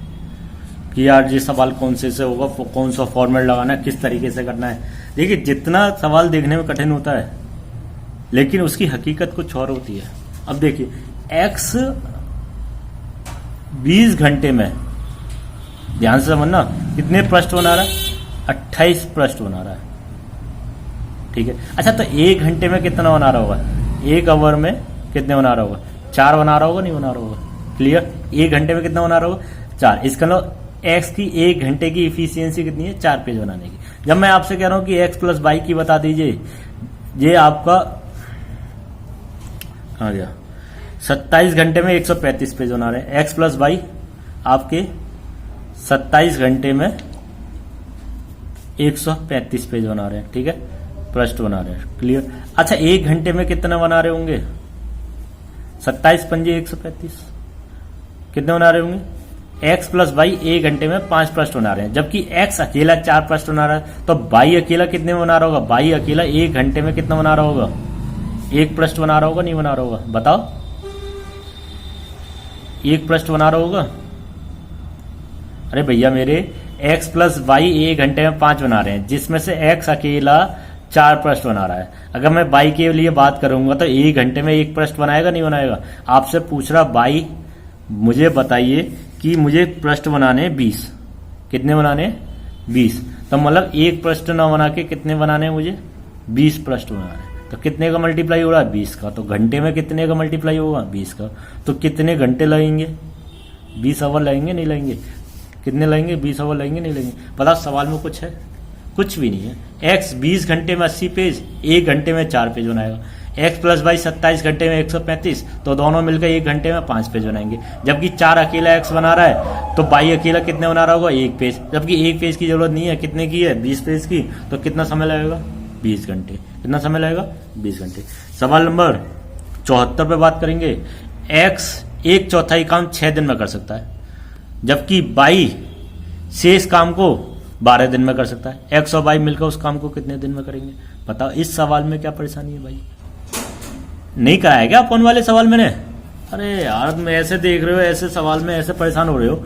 [SPEAKER 1] कि यार ये सवाल कौन से होगा, कौन सा फॉर्मेट लगाना है, किस तरीके से करना है। देखिए जितना सवाल देखने में कठिन होता है, लेकिन उसकी हकीकत कुछ और होती है। अब देखिए x 20 घंटे में, ध्यान से समझना, कितने पृष्ठ बना रहा है? 28 पृष्ठ बना रहा है, ठीक है। अच्छा तो 1 घंटे में कितना बना रहा होगा? 1 आवर में कितने बना रहा होगा? 4 बना रहा होगा, नहीं बना रहा होगा? क्लियर। 1 घंटे में कितना बना रहा होगा? 4। इसका लो x की 1 घंटे की इफिशियंसी कितनी है? 4 पेज बनाने की। जब मैं आपसे कह रहा हूं कि x प्लस y की बता दीजिए, ये आपका कहाँ गया? 27 घंटे में 135 पेज बना रहे हैं। x प्लस y आपके 27 घंटे में 135 पेज बना रहे हैं, ठीक है, पृष्ठ बना रहे हैं। क्लियर। अच्छा 1 घंटे में कितना बना रहे होंगे? 27 पंजे 135, कितने बना रहे होंगे? x प्लस वाई 1 घंटे में 5 प्रश्न बना रहे हैं, जबकि x अकेला 4 प्रश्न बना रहा है, तो y अकेला कितने में बना रहा होगा? y अकेला 1 घंटे में कितना बना रहा होगा? 1 प्रश्न बना रहा होगा, नहीं बना रहा होगा? बताओ, 1 प्रश्न बना रहा होगा? अरे भैया मेरे, x प्लस वाई 1 घंटे में 5 बना रहे हैं, जिसमें से x अकेला 4 प्रश्न बना रहा है। अगर मैं y के लिए बात करूंगा तो 1 घंटे में 1 प्रश्न बनाएगा, नहीं बनाएगा? आपसे पूछ रहा y, मुझे बताइए कि मुझे प्रश्न बनाने 20, कितने बनाने? 20। तो मतलब 1 प्रश्न ना बना के कितने बनाने हैं मुझे? 20 प्रश्न बनाने। तो कितने का मल्टीप्लाई हो रहा है? 20 का। तो घंटे में कितने का मल्टीप्लाई होगा? 20 का। तो कितने घंटे लगेंगे? 20 आवर लगेंगे, नहीं लगेंगे? कितने लगेंगे? 20 आवर लगेंगे, नहीं लगेंगे? पता सवाल में कुछ है? कुछ भी नहीं है। x 20 घंटे में 80 पेज, 1 घंटे में 4 पेज बनाएगा। x प्लस वाई 27 घंटे में 135, तो दोनों मिलकर 1 घंटे में 5 पेज बनाएंगे। जबकि 4 अकेला x बना रहा है, तो y अकेला कितने बना रहा होगा? 1 पेज। जबकि 1 पेज की जरूरत नहीं है, कितने की है? 20 पेज की। तो कितना समय लगेगा? 20 घंटे। कितना समय लगेगा? 20 घंटे। सवाल नंबर 74 पे बात करेंगे। x 1/4 काम 6 दिन में कर सकता है, जबकि y शेष काम को 12 दिन में कर सकता है। x और y मिलकर उस काम को कितने दिन में करेंगे? बताओ, इस सवाल में क्या परेशानी है भाई? नहीं कराया क्या अपन वाले सवाल मैंने? अरे यार, तुम ऐसे देख रहे हो, ऐसे सवाल में ऐसे परेशान हो रहे हो।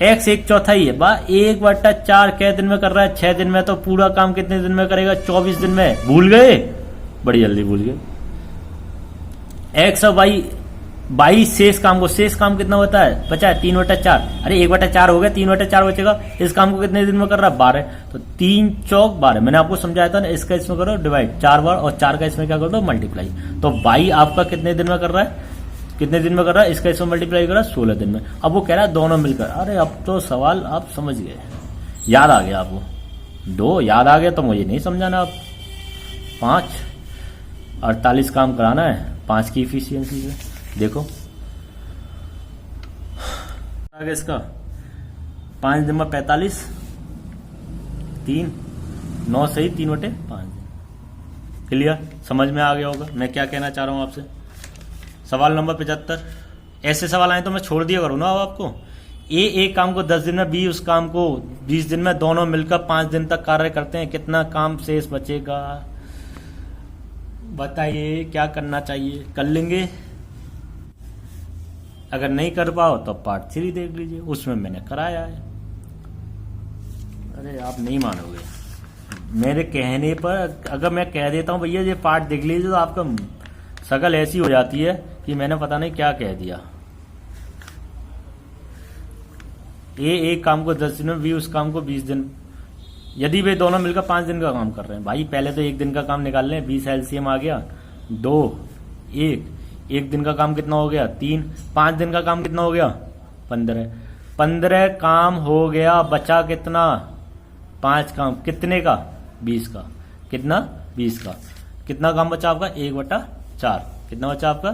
[SPEAKER 1] x 1/4 है बा, 1/4 कै दिन में कर रहा है? 6 दिन में। तो पूरा काम कितने दिन में करेगा? 24 दिन में। भूल गए? बड़ी जल्दी भूल गए। x और y शेष काम को, शेष काम कितना होता है? बचा है 3/4। अरे 1/4 हो गया, 3/4 बचेगा। इस काम को कितने दिन में कर रहा है? 12। तो 3 चौक 12। मैंने आपको समझाया था ना, इसका इसमें करो डिवाइड 4 बार, और 4 का इसमें क्या कर दो? मल्टीप्लाई। तो y आपका कितने दिन में कर रहा है? कितने दिन में कर रहा है? इसका इसमें मल्टीप्लाई कर रहा है 16 दिन में। अब वो कह रहा है दोनों मिलकर। अरे अब तो सवाल आप समझ गए, याद आ गया आपको। 2 याद आ गया तो मुझे नहीं समझाना। आप 5 48 काम कराना है 5 की इफिशियंसी से। देखो आगे इसका 5 दिन में 45, 3 9 सही 3/5। क्लियर? समझ में आ गया होगा मैं क्या कहना चाह रहा हूं आपसे। सवाल नंबर 75। ऐसे सवाल आए तो मैं छोड़ दिया करूँ ना अब आपको। ए एक काम को 10 दिन में, बी उस काम को 20 दिन में, दोनों मिलकर 5 दिन तक कार्य करते हैं, कितना काम शेष बचेगा? बताइए क्या करना चाहिए? कर लेंगे? अगर नहीं कर पाओ तो पार्ट 3 देख लीजिए, उसमें मैंने कराया है। अरे आप नहीं मानोगे मेरे कहने पर। अगर मैं कह देता हूं भैया ये पार्ट देख लीजिए, तो आपका शकल ऐसी हो जाती है कि मैंने पता नहीं क्या कह दिया। ए एक काम को 10 दिन में, बी उस काम को 20 दिन, यदि वे दोनों मिलकर 5 दिन का काम कर रहे हैं। भाई पहले तो 1 दिन का काम निकाल लें। 20 एलसीएम आ गया, 2 1 दिन का काम कितना हो गया? 3 5 दिन का काम कितना हो गया? 15 काम हो गया। बचा कितना? 5 काम। कितने का? 20 का। कितना? 20 का। कितना काम बचा आपका? 1/4। कितना बचा आपका?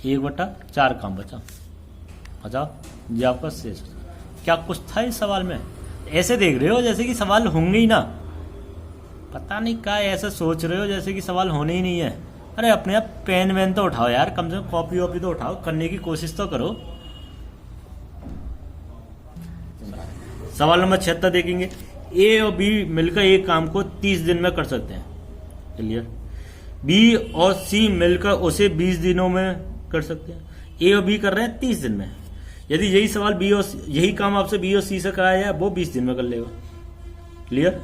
[SPEAKER 1] 1/4 काम बचा। अच्छा ये आपका शेष। क्या कुछ था इस सवाल में? ऐसे देख रहे हो जैसे कि सवाल होंगे ही ना। पता नहीं क्या ऐसे सोच रहे हो जैसे कि सवाल होने ही नहीं है। अरे अपने आप पेन वेन तो उठाओ यार, कम से कम कॉपी वॉपी तो उठाओ, करने की कोशिश तो करो। सवाल नंबर 76 देखेंगे। ए और बी मिलकर एक काम को 30 दिन में कर सकते हैं। क्लियर? बी और सी मिलकर उसे 20 दिनों में कर सकते हैं। ए और बी कर रहे हैं 30 दिन में। यदि यही सवाल बी और यही काम आपसे बी और सी से कराया जाए, वो 20 दिन में कर लेगा। क्लियर?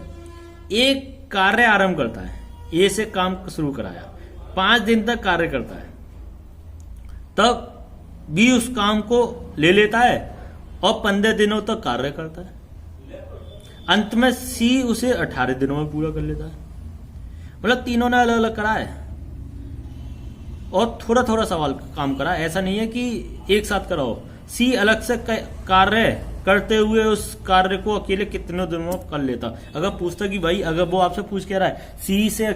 [SPEAKER 1] एक कार्य आरंभ करता है, ए से काम शुरू कराया, 5 दिन तक कार्य करता है, तब बी उस काम को ले लेता है और 15 दिनों तक कार्य करता है। अंत में सी उसे 18 दिनों में पूरा कर लेता है। मतलब तीनों ने अलग अलग करा है और थोड़ा थोड़ा सवाल काम करा। ऐसा नहीं है कि एक साथ कराओ। सी अलग से कार्य करते हुए उस कार्य को अकेले कितने दिनों में कर लेता। अगर पूछता कि भाई, अगर वो आपसे पूछ के रहा है सी से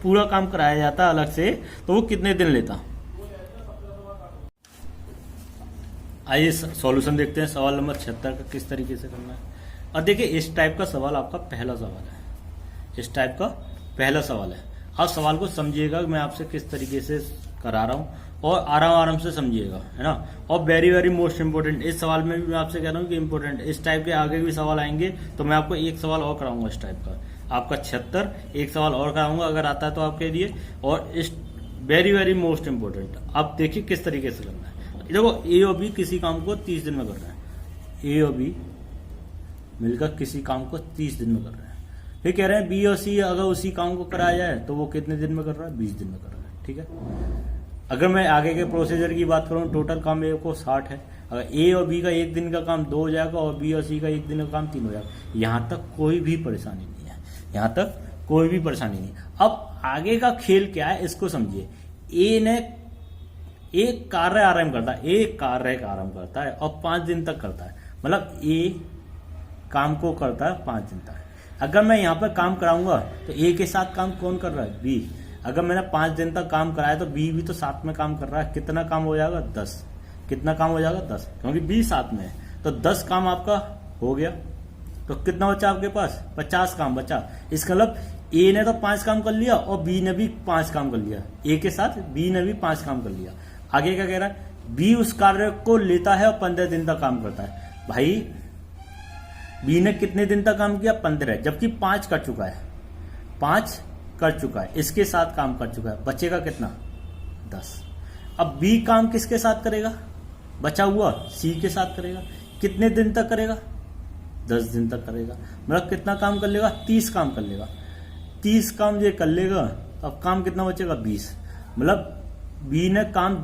[SPEAKER 1] पूरा काम कराया जाता अलग से, तो वो कितने दिन लेता? आइए सॉल्यूशन देखते हैं सवाल नंबर 76 का किस तरीके से करना है। और देखिए इस टाइप का सवाल आपका पहला सवाल है। इस टाइप का पहला सवाल है। आप सवाल को समझिएगा मैं आपसे किस तरीके से करा रहा हूं और आराम आराम से समझिएगा, है ना। और वेरी वेरी मोस्ट इंपोर्टेंट, इस सवाल में भी मैं आपसे कह रहा हूँ कि इंपोर्टेंट, इस टाइप के आगे भी सवाल आएंगे तो मैं आपको एक सवाल और कराऊंगा इस टाइप का, आपका 76 एक सवाल और कराऊंगा अगर आता है तो आपके लिए। और इस वेरी वेरी मोस्ट इंपोर्टेंट, आप देखिए किस तरीके से करना है। देखो ए और बी किसी काम को 30 दिन में कर रहे हैं, ए और बी मिलकर किसी काम को 30 दिन में कर रहे हैं। फिर कह रहे हैं बी और सी अगर उसी काम को कराया जाए तो वो कितने दिन में कर रहा है, 20 दिन में कर रहा है, ठीक है। अगर मैं आगे के प्रोसीजर की बात करूं, टोटल काम ए को 60 है, अगर ए और बी का एक दिन का काम 2 हो जाएगा और बी और सी का एक दिन का काम 3 हो जाएगा। यहां तक कोई भी परेशानी नहीं है, यहां तक कोई भी परेशानी नहीं। अब आगे का खेल क्या है इसको समझिए। ए ने एक कार्य आरंभ करता है, एक कार्य का आरंभ करता है और 5 दिन तक करता है, मतलब ए काम को करता है 5 दिन तक। अगर मैं यहाँ पर काम कराऊंगा तो ए के साथ काम कौन कर रहा है, बी। अगर मैंने 5 दिन तक काम कराया तो बी भी तो साथ में काम कर रहा है, कितना काम हो जाएगा, 10। कितना काम हो जाएगा, 10, क्योंकि बी साथ में है तो 10 काम आपका हो गया। तो कितना बचा आपके पास, 50 काम बचा। इसका मतलब ए ने तो 5 काम कर लिया और बी ने भी 5 काम कर लिया, ए के साथ बी ने भी 5 काम कर लिया। आगे क्या कह रहा है, बी उस कार्य को लेता है और 15 दिन तक काम करता है। भाई बी ने कितने दिन तक काम किया, 15, जबकि 5 कर चुका है, 5 कर चुका है, इसके साथ काम कर चुका है, बचेगा कितना, 10। अब बी काम किसके साथ करेगा, बचा हुआ सी के साथ करेगा। कितने दिन तक करेगा, 10 दिन तक करेगा। मतलब कितना काम कर लेगा, 30 काम कर लेगा। 30 काम ये कर लेगा, अब काम कितना बचेगा, 20। मतलब बी ने काम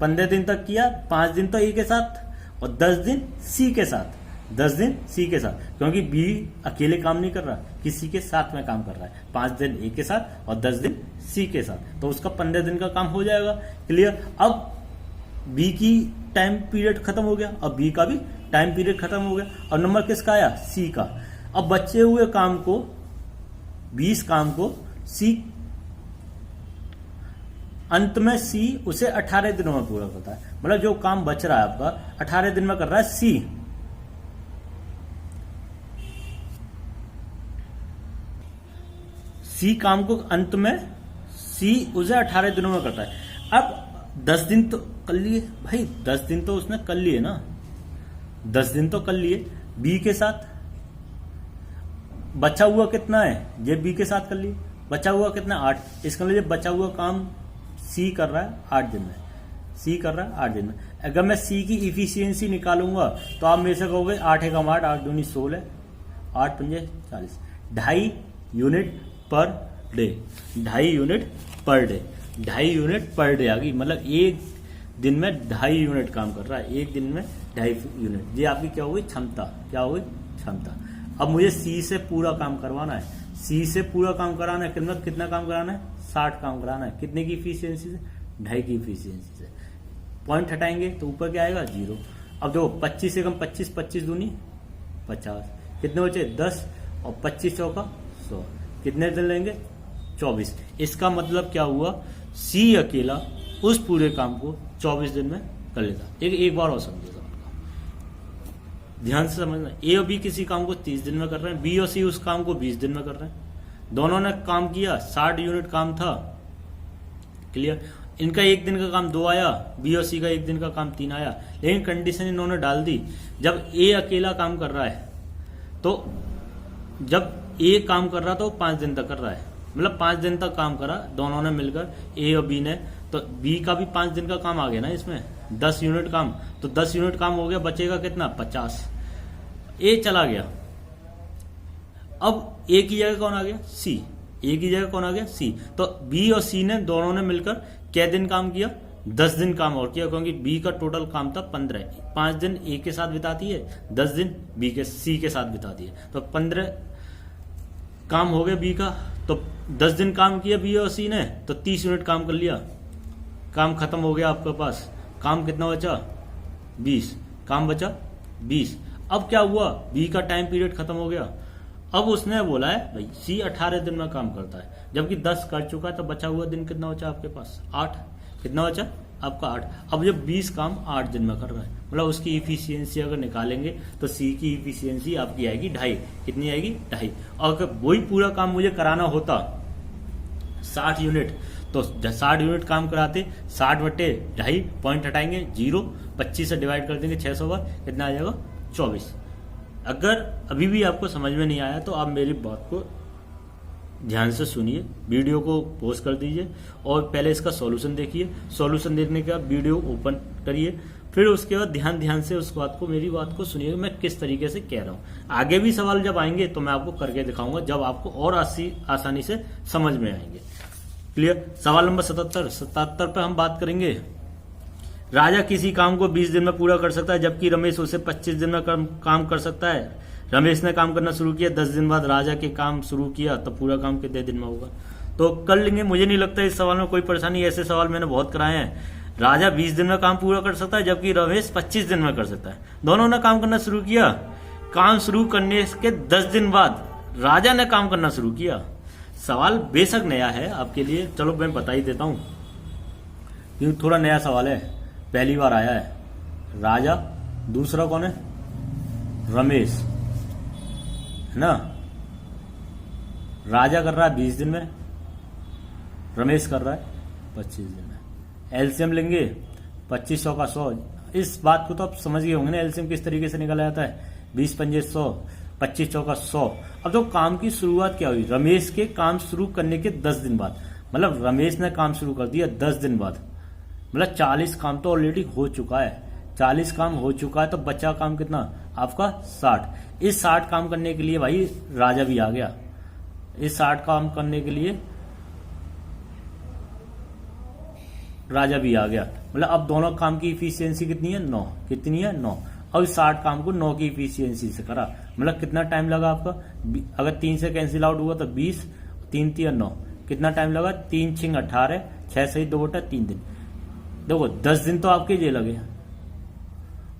[SPEAKER 1] 15 दिन तक किया, 5 दिन तो ए के साथ और 10 दिन सी के साथ, 10 दिन सी के साथ, क्योंकि बी अकेले काम नहीं कर रहा, किसी के साथ में काम कर रहा है। 5 दिन ए के साथ और 10 दिन सी के साथ, तो उसका 15 दिन का काम हो जाएगा। क्लियर। अब बी की टाइम पीरियड खत्म हो गया, अब बी का भी टाइम पीरियड खत्म हो गया और नंबर किसका आया, सी का। अब बचे हुए काम को, 20 काम को सी अंत में सी उसे 18 दिनों में पूरा करता है। मतलब जो काम बच रहा है आपका 18 दिन में कर रहा है सी। सी काम को अंत में सी उसे 18 दिनों में करता है। अब 10 दिन तो कर लिए भाई, 10 दिन तो उसने कर लिए ना, 10 दिन तो कर लिए। बी के साथ बचा हुआ कितना है, ये बी के साथ कर लिए, बचा हुआ कितना, 8। इसका मतलब बचा हुआ काम सी कर रहा है 8 दिन में, सी कर रहा है 8 दिन में। अगर मैं सी की इफिशियंसी निकालूंगा तो आप मेरे से कहोगे 8 एकम 8, 8 दूनी 16, 8 पंजे 40, 2.5 unit per day, 2.5 unit per day, 2.5 unit per day आ गई। मतलब एक दिन में 2.5 यूनिट काम कर रहा है, एक दिन में 2.5 यूनिट। ये आपकी क्या होगी, क्षमता, क्या होगी, क्षमता। अब मुझे सी से पूरा काम करवाना है, सी से पूरा काम कराना है, कितना काम कराना है, 60 काम कराना है। कितने की इफिशियंसी से, 2.5 की इफिशियंसी से। पॉइंट हटाएंगे तो ऊपर क्या आएगा, 0। अब देखो 25 एकम 25, 25 दूनी 50, कितने बचे 10 और 25 चौका 100, कितने दिन लेंगे 24। इसका मतलब क्या हुआ, सी अकेला उस पूरे काम को 24 दिन में कर लेता। एक बार और समझेगा, ध्यान से समझना। ए और बी किसी काम को 30 दिन में कर रहे हैं, बी और सी उस काम को 20 दिन में कर रहे हैं। दोनों ने काम किया, 60 यूनिट काम था। क्लियर। इनका एक दिन का काम 2 आया, बी और सी का एक दिन का काम 3 आया। लेकिन कंडीशन इन्होंने डाल दी, जब ए अकेला काम कर रहा है तो जब ए काम कर रहा तो 5 दिन तक कर रहा है, मतलब 5 दिन तक काम करा दोनों ने मिलकर, ए और बी ने। तो बी का भी 5 दिन का काम आ गया ना इसमें, 10 यूनिट काम। तो 10 यूनिट काम हो गया, बचेगा कितना, 50। ए चला गया, अब ए की जगह कौन आ गया, सी। ए की जगह कौन आ गया, सी। तो बी और सी ने दोनों ने मिलकर क्या दिन काम किया, 10 दिन काम और किया, क्योंकि बी का टोटल काम था 15। 5 दिन ए के साथ बिताती है, 10 दिन बी के सी के साथ बिताती है, तो 15 काम हो गया बी का। तो 10 दिन काम किया बी और सी ने, तो 30 यूनिट काम कर लिया, काम खत्म हो गया आपके पास। काम कितना बचा, 20, काम बचा 20। अब क्या हुआ, बी का टाइम पीरियड खत्म हो गया। अब उसने बोला है भाई सी 18 दिन में काम करता है, जबकि 10 कर चुका है, तो बचा हुआ दिन कितना बचा आपके पास, 8। कितना बचा आपका, 8। अब जब 20 काम 8 दिन में कर रहा है, मतलब उसकी इफिशियंसी अगर निकालेंगे तो सी की इफिशियंसी आपकी आएगी 2.5। कितनी आएगी, 2.5। और अगर वही पूरा काम मुझे कराना होता 60 यूनिट, तो 60 यूनिट काम कराते 60 बटे 2.5 पॉइंट हटाएंगे 0, 25 से डिवाइड कर देंगे 600 बार, कितना आ जाएगा 24। अगर अभी भी आपको समझ में नहीं आया तो आप मेरी बात को ध्यान से सुनिए, वीडियो को पॉज कर दीजिए और पहले इसका सॉल्यूशन देखिए। सॉल्यूशन देखने के बाद वीडियो ओपन करिए, फिर उसके बाद ध्यान से उस बात को, मेरी बात को सुनिए मैं किस तरीके से कह रहा हूँ। आगे भी सवाल जब आएंगे तो मैं आपको करके दिखाऊंगा, जब आपको और आसानी से समझ में आएंगे। क्लियर। सवाल नंबर 77 पे हम बात करेंगे। राजा किसी काम को 20 दिन में पूरा कर सकता है, जबकि रमेश उसे 25 दिन में काम कर सकता है। रमेश ने काम करना शुरू किया, 10 दिन बाद राजा के काम शुरू किया, तो पूरा काम कितने दिन में होगा? तो कर लेंगे, मुझे नहीं लगता इस सवाल में कोई परेशानी। ऐसे सवाल मैंने बहुत कराए हैं। राजा 20 दिन में काम पूरा कर सकता है, जबकि रमेश 25 दिन में कर सकता है। दोनों ने काम करना शुरू किया, काम शुरू करने के 10 दिन बाद राजा ने काम करना शुरू किया। सवाल बेशक नया है आपके लिए, चलो मैं बता ही देता हूं क्योंकि थोड़ा नया सवाल है, पहली बार आया है। राजा, दूसरा कौन है? रमेश, है ना। राजा कर रहा है 20 दिन में, रमेश कर रहा है 25 दिन में। एलसीएम लेंगे, 25 100 का 100। इस बात को तो आप समझ गए होंगे ना, एलसीएम किस तरीके से निकला जाता है। 20 पंजे 100, 25 100 का 100। अब तो काम की शुरुआत क्या हुई? रमेश के काम शुरू करने के 10 दिन बाद, मतलब रमेश ने काम शुरू कर दिया 10 दिन बाद, मतलब 40 काम तो ऑलरेडी हो चुका है। 40 काम हो चुका है तो बचा काम कितना आपका? 60। इस 60 काम करने के लिए भाई राजा भी आ गया। इस 60 काम करने के लिए राजा भी आ गया, मतलब अब दोनों काम की इफिशियंसी कितनी है? 9। कितनी है? 9। अब 60 काम को 9 की इफिशियंसी से करा, मतलब कितना टाइम लगा आपका? अगर 3 से कैंसिल आउट हुआ तो 20, 3 3 9, कितना टाइम लगा? 3 6 18, 6 सही 2 बटा 3 दिन। देखो 10 दिन तो आपके ये लगे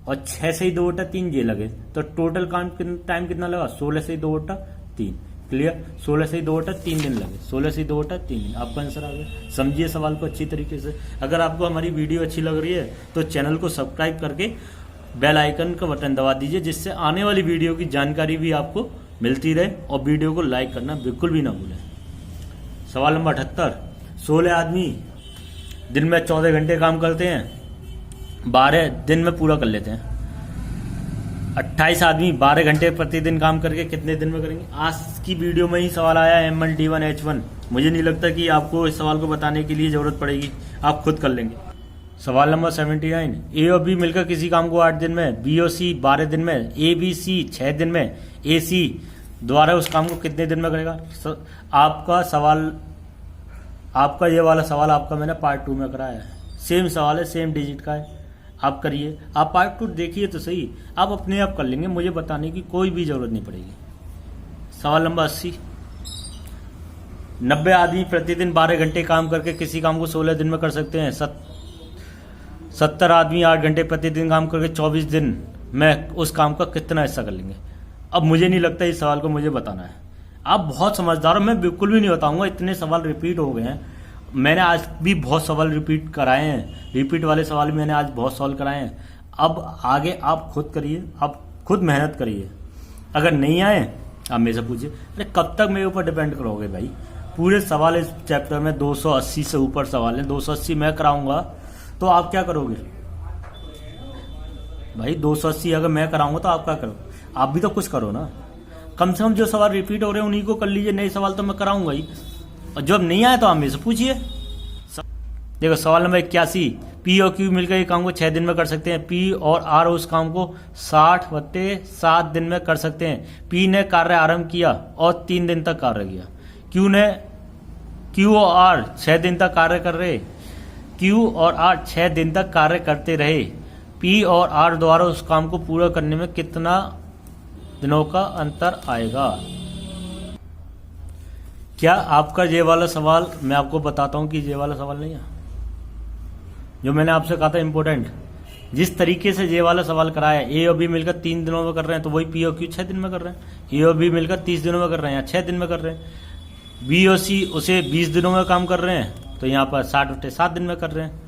[SPEAKER 1] और 6 से 2 बटा 3 ये लगे, तो टोटल काम टाइम कितना लगा? 16 से 2 बटा 3। क्लियर। 16 से 2 बटा 3 दिन लगे, 16 से 2 बटा 3 दिन। आपका आंसर आ गया। समझिए सवाल को अच्छी तरीके से। अगर आपको हमारी वीडियो अच्छी लग रही है तो चैनल को सब्सक्राइब करके बेल आइकन का बटन दबा दीजिए, जिससे आने वाली वीडियो की जानकारी भी आपको मिलती रहे, और वीडियो को लाइक करना बिल्कुल भी ना भूलें। सवाल नंबर 78। 16 आदमी दिन में 14 घंटे काम करते हैं, 12 दिन में पूरा कर लेते हैं। 28 आदमी 12 घंटे प्रतिदिन काम करके कितने दिन में करेंगे? आज की वीडियो में ही सवाल आया M1 D1 H1। मुझे नहीं लगता कि आपको इस सवाल को बताने के लिए जरूरत पड़ेगी, आप खुद कर लेंगे। सवाल नंबर 79। ए और बी मिलकर किसी काम को 8 दिन में, बी और सी 12 दिन में, ए बी सी 6 दिन में, ए सी द्वारा उस काम को कितने दिन में करेगा? आपका सवाल, आपका ये वाला सवाल आपका मैंने पार्ट 2 में कराया है। सेम सवाल है, सेम डिजिट का है, आप करिए। आप पार्ट 2 देखिए तो सही, आप अपने आप कर लेंगे, मुझे बताने की कोई भी जरूरत नहीं पड़ेगी। सवाल नंबर 80। 90 आदमी प्रतिदिन 12 घंटे काम करके किसी काम को 16 दिन में कर सकते हैं। 70 आदमी 8 घंटे प्रतिदिन काम करके 24 दिन में उस काम का कितना हिस्सा कर लेंगे? अब मुझे नहीं लगता इस सवाल को मुझे बताना है। आप बहुत समझदार हो, मैं बिल्कुल भी नहीं बताऊंगा, इतने सवाल रिपीट हो गए हैं। मैंने आज भी बहुत सवाल रिपीट कराए हैं, रिपीट वाले सवाल मैंने आज बहुत सॉल्व कराए हैं। अब आगे आप खुद करिए, आप खुद मेहनत करिए। अगर नहीं आए आप मेरे से पूछिए। अरे कब तक मेरे ऊपर डिपेंड करोगे भाई? पूरे सवाल इस चैप्टर में 280 से ऊपर सवाल है, 280 मैं कराऊंगा तो आप क्या करोगे भाई? 280 अगर मैं कराऊंगा तो आप क्या करो? आप भी तो कुछ करो ना, कम से कम जो सवाल रिपीट हो रहे हैं उन्हीं को कर लीजिए। नए सवाल तो मैं कराऊंगा ही, और जब नहीं आए तो आप मेरे से पूछिए। देखो सवाल नंबर 81। पी और क्यू मिलकर एक काम को 6 दिन में कर सकते हैं। पी और आर उस काम को 60/7 दिन में कर सकते हैं। पी ने कार्य आरंभ किया और 3 दिन तक कार्य किया। क्यू और आर 6 दिन तक कार्य कर रहे, क्यू और आर 6 दिन तक कार्य करते रहे। पी और आर द्वारा उस काम को पूरा करने में कितना दिनों का अंतर आएगा? क्या आपका ये वाला सवाल, मैं आपको बताता हूं कि ये वाला सवाल नहीं है जो मैंने आपसे कहा था इंपॉर्टेंट। जिस तरीके से ये वाला सवाल कराया है, ए और बी मिलकर 3 दिनों में कर रहे हैं, तो वही पी और क्यू 6 दिन में कर रहे हैं। ए और बी मिलकर 30 दिनों में कर रहे हैं, यहाँ 6 दिन में कर रहे हैं। बी और सी उसे 20 दिनों में काम कर रहे हैं, तो यहाँ पर 60/7 दिन में कर रहे हैं।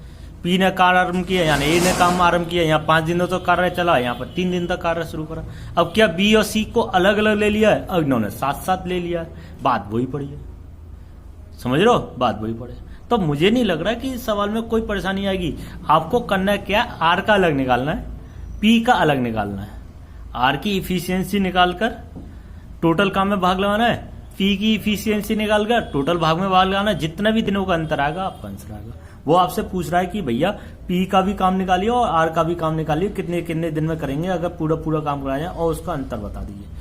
[SPEAKER 1] पी ने कार्य आरंभ किया, यानी ए ने काम आरंभ किया, यहाँ 5 दिनों तक कार्य चला, यहाँ पर 3 दिन तक कार्य शुरू करा। अब क्या बी और सी को अलग अलग ले लिया है? अब इन्होंने साथ साथ ले लिया है, बात वही पड़ी है। समझ रहे हो? बात वही पड़े। तो मुझे नहीं लग रहा कि इस सवाल में कोई परेशानी आएगी। आपको करना क्या है, आर का अलग निकालना है, पी का अलग निकालना है। आर की इफिशियंसी निकालकर टोटल काम में भाग लगाना है, पी की इफिशियंसी निकालकर टोटल भाग में भाग लगाना है। जितना भी दिनों का अंतर आएगा आपका आंसर आएगा। वो आपसे पूछ रहा है कि भैया पी का भी काम निकालिए और आर का भी काम निकालिए, कितने कितने दिन में करेंगे अगर पूरा पूरा काम कराया जाए, और उसका अंतर बता दीजिए।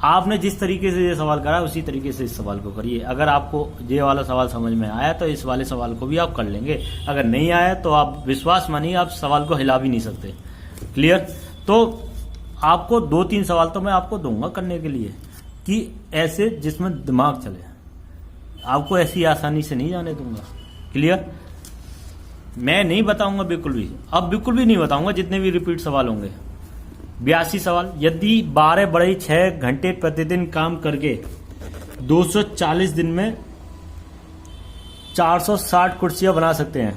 [SPEAKER 1] आपने जिस तरीके से ये सवाल करा उसी तरीके से इस सवाल को करिए। अगर आपको ये वाला सवाल समझ में आया तो इस वाले सवाल को भी आप कर लेंगे, अगर नहीं आया तो आप विश्वास मानिए आप सवाल को हिला भी नहीं सकते। क्लियर? तो आपको 2-3 सवाल तो मैं आपको दूंगा करने के लिए कि ऐसे जिसमें दिमाग चले, आपको ऐसी आसानी से नहीं जाने दूंगा। क्लियर? मैं नहीं बताऊंगा बिल्कुल भी, अब बिल्कुल भी नहीं बताऊंगा जितने भी रिपीट सवाल होंगे। 82 सवाल, यदि 12 बढ़ई 6 घंटे प्रतिदिन काम करके 240 दिन में 460 कुर्सियां बना सकते हैं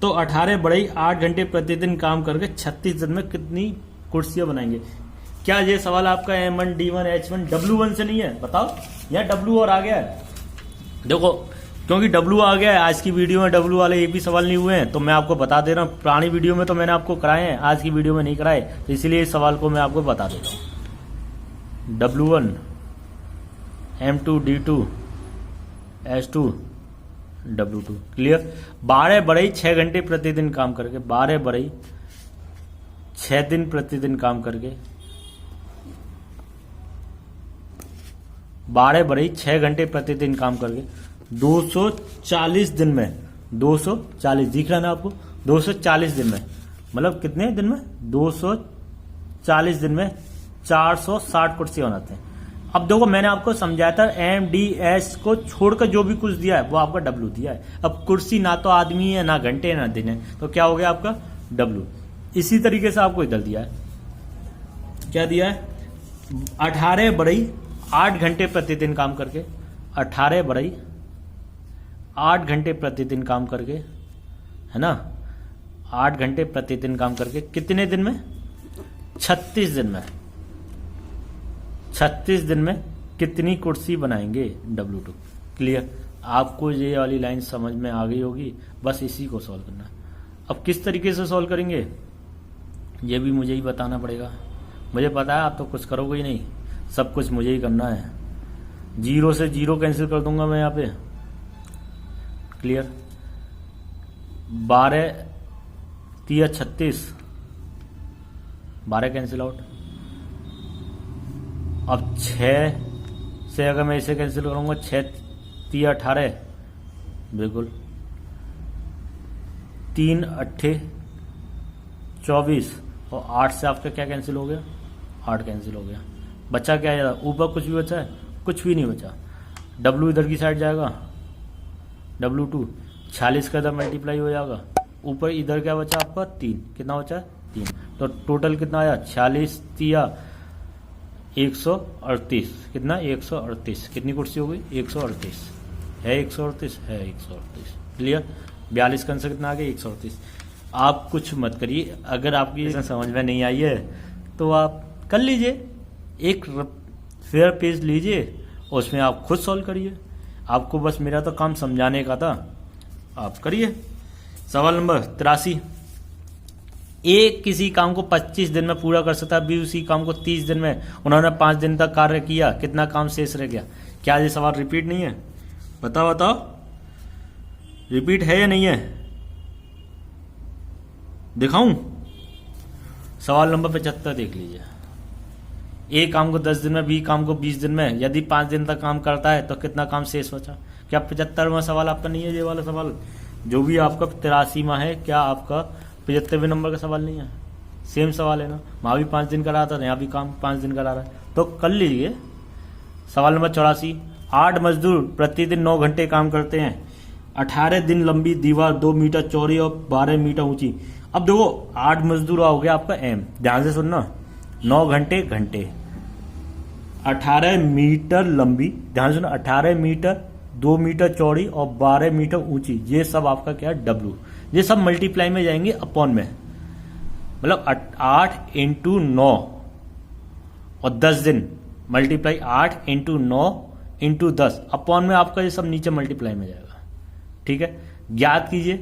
[SPEAKER 1] तो 18 बढ़ई 8 घंटे प्रतिदिन काम करके 36 दिन में कितनी कुर्सियां बनाएंगे? क्या ये सवाल आपका M1 D1 H1 W1 से नहीं है? बताओ, या W और आ गया है? देखो, क्योंकि W आ गया है, आज की वीडियो में W वाले एक भी सवाल नहीं हुए हैं, तो मैं आपको बता दे रहा हूँ। पुरानी वीडियो में तो मैंने आपको कराए हैं, आज की वीडियो में नहीं कराए, तो इसलिए इस सवाल को मैं आपको बता देता हूँ। W1 M2 D2 H2 W2। Clear? 12 बढ़ई 6 घंटे प्रतिदिन काम करके, 12 बढ़ई 6 दिन प्रतिदिन काम करके, 12 बढ़ई 6 घंटे प्रतिदिन काम करके 240 दिन में, 240 दिख रहा ना आपको, 240 दिन में, मतलब कितने दिन में? 240 दिन में 460 कुर्सी बनाते हैं। अब देखो, मैंने आपको समझाया था MDS को छोड़कर जो भी कुछ दिया है वो आपका W दिया है। अब कुर्सी ना तो आदमी है, ना घंटे, ना दिन है, तो क्या हो गया आपका W। इसी तरीके से आपको इधर दिया है, क्या दिया है? 18 बढ़ई 8 घंटे प्रतिदिन काम करके, 18 बढ़ई 8 घंटे प्रतिदिन काम करके, है ना, 8 घंटे प्रतिदिन काम करके कितने दिन में? 36 दिन में। 36 दिन में कितनी कुर्सी बनाएंगे? W2। क्लियर? आपको ये वाली लाइन समझ में आ गई होगी, बस इसी को सॉल्व करना। अब किस तरीके से सॉल्व करेंगे ये भी मुझे ही बताना पड़ेगा। मुझे पता है आप तो कुछ करोगे ही नहीं, सब कुछ मुझे ही करना है। 0 से 0 कैंसिल कर दूंगा मैं यहाँ पे। क्लियर? 12 3 36, 12 cancel out. अब 6 से अगर मैं इसे कैंसिल करूंगा, 6 3 18, बिल्कुल 3 8 24, और 8 से आपका क्या कैंसिल हो गया? 8 कैंसिल हो गया। बचा क्या है? ऊपर कुछ भी बचा है? कुछ भी नहीं बचा। W इधर की साइड जाएगा, W2 46 का इधर मल्टीप्लाई हो जाएगा। ऊपर इधर क्या बचा आपका? 3। कितना बचा? 3। तो टोटल कितना आया? 46 3 138। कितना? 138। कितनी कुर्सी हो गई? 138 है, 138 है, 138। क्लियर? 42 का आंसर कितना आ गया? 138। आप कुछ मत करिए, अगर आपकी समझ में नहीं आई है तो आप कर लीजिए, एक फेयर पेज लीजिए और उसमें आप खुद सॉल्व करिए। आपको बस मेरा तो काम समझाने का था, आप करिए। सवाल नंबर 83, एक किसी काम को 25 दिन में पूरा कर सकता है, बी उसी काम को 30 दिन में, उन्होंने 5 दिन तक कार्य किया, कितना काम शेष रह गया? क्या ये सवाल रिपीट नहीं है? बताओ बताओ, रिपीट है या नहीं है? दिखाऊं? सवाल नंबर 75 देख लीजिए। ए काम को 10 दिन में, बी काम को 20 दिन में, यदि 5 दिन तक काम करता है तो कितना काम शेष बचा? क्या 75वां सवाल आपका नहीं है? ये वाला सवाल जो भी आपका 83वां है, क्या आपका 75वें नंबर का सवाल नहीं है? सेम सवाल है ना, वहां भी 5 दिन करा था, यहाँ भी काम 5 दिन करा रहा है, तो कर लीजिए। सवाल नंबर 84, 8 मजदूर प्रतिदिन 9 घंटे काम करते हैं, 18 दिन लंबी दीवार 2 मीटर चौड़ी और 12 मीटर ऊंची। अब देखो 8 मजदूर हो गया आपका M, ध्यान से सुनना, 9 घंटे घंटे, 18 मीटर लंबी, ध्यान सुनो, 18 मीटर 2 मीटर चौड़ी और 12 मीटर ऊंची, ये सब आपका क्या है? W। ये सब मल्टीप्लाई में जाएंगे अपॉन में, मतलब 8 इंटू 9 और 10 दिन मल्टीप्लाई, 8 इंटू 9 इंटू 10 अपॉन में आपका ये सब नीचे मल्टीप्लाई में जाएगा। ठीक है, ज्ञात कीजिए।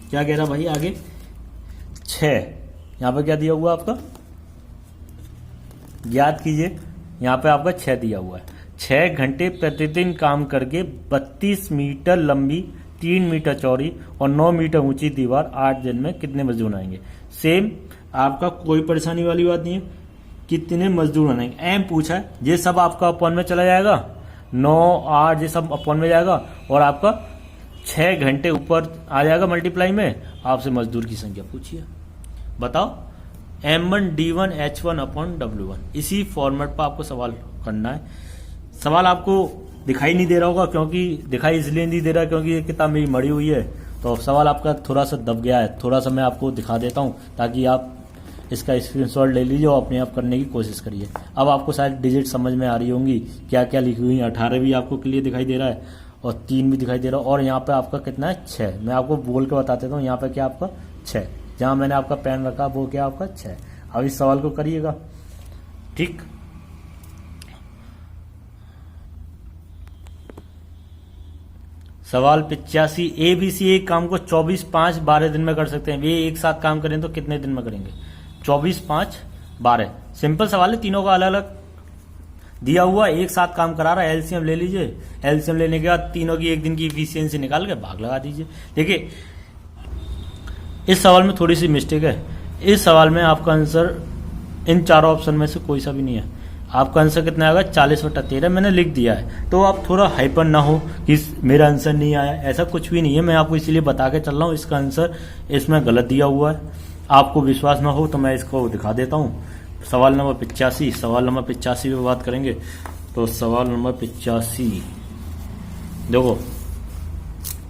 [SPEAKER 1] क्या कह रहा भाई आगे, 6, यहां पर क्या दिया हुआ आपका, ज्ञात कीजिए। यहां पे आपका 6 दिया हुआ है। 6 घंटे प्रतिदिन काम करके 32 मीटर लंबी, 3 मीटर चौड़ी और 9 मीटर ऊंची दीवार 8 दिन में कितने मजदूर बनाएंगे। सेम, आपका कोई परेशानी वाली बात नहीं है, कितने मजदूर बनाएंगे। एम पूछा है, ये सब आपका अपॉन में चला जाएगा, 9 8 ये सब अपॉन में जाएगा और आपका 6 घंटे ऊपर आ जाएगा मल्टीप्लाई में। आपसे मजदूर की संख्या पूछिए, बताओ। M1 D1 H1 upon W1, इसी फॉर्मेट पर आपको सवाल करना है। सवाल आपको दिखाई नहीं दे रहा होगा, क्योंकि दिखाई इसलिए नहीं दे रहा क्योंकि ये किताब मेरी मड़ी हुई है, तो सवाल आपका थोड़ा सा दब गया है। थोड़ा सा मैं आपको दिखा देता हूं ताकि आप इसका स्क्रीनशॉट ले लीजिए और अपने आप करने की कोशिश करिए। अब आपको शायद डिजिट समझ में आ रही होंगी, क्या क्या लिखी हुई है। 18 भी आपको क्लियर दिखाई दे रहा है और 3 भी दिखाई दे रहा है, और यहाँ पे आपका कितना है, 6। मैं आपको बोल के बता देता हूँ, यहाँ पे क्या आपका 6, जहां मैंने आपका पेन रखा वो क्या आपका 6। अब इस सवाल को करिएगा, ठीक। सवाल 85, ABC एक काम को 24 5 12 दिन में कर सकते हैं। वे एक साथ काम करें तो कितने दिन में करेंगे। 24 5 12, सिंपल सवाल है, तीनों का अलग अलग दिया हुआ, एक साथ काम करा रहा है। एलसीएम ले लीजिए, एलसीएम लेने के बाद तीनों की एक दिन की इफिशियंसी निकाल के भाग लगा दीजिए। देखिए इस सवाल में थोड़ी सी मिस्टेक है। इस सवाल में आपका आंसर इन चारों ऑप्शन में से कोई सा भी नहीं है। आपका आंसर कितना आएगा, 40/13 मैंने लिख दिया है। तो आप थोड़ा हाइपर ना हो कि मेरा आंसर नहीं आया, ऐसा कुछ भी नहीं है। मैं आपको इसीलिए बता के चल रहा हूँ, इसका आंसर इसमें गलत दिया हुआ है। आपको विश्वास ना हो तो मैं इसको दिखा देता हूँ। सवाल नंबर 85, सवाल नंबर 85 पे बात करेंगे। तो सवाल नंबर 85 देखो,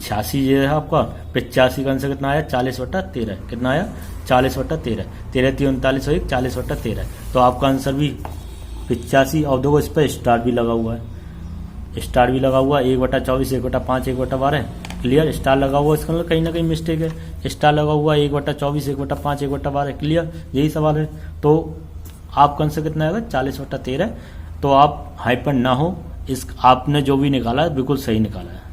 [SPEAKER 1] 86 ये है आपका, 85 का आंसर कितना आया, 40/13। कितना आया, 40/13। 13 3 39 और 40/13। तो आपका आंसर भी 85। और देखो इस पर स्टार भी लगा हुआ है, स्टार भी लगा हुआ है, 1/24 1/5 1/12। क्लियर, स्टार लगा हुआ, इसका मतलब कहीं ना कहीं मिस्टेक है। स्टार लगा हुआ 1/24 1/5 1/12। क्लियर, यही सवाल है। तो आपका आंसर कितना आएगा, 40/13। तो आप हाइपर ना हो, इस आपने जो भी निकाला है बिल्कुल सही निकाला है।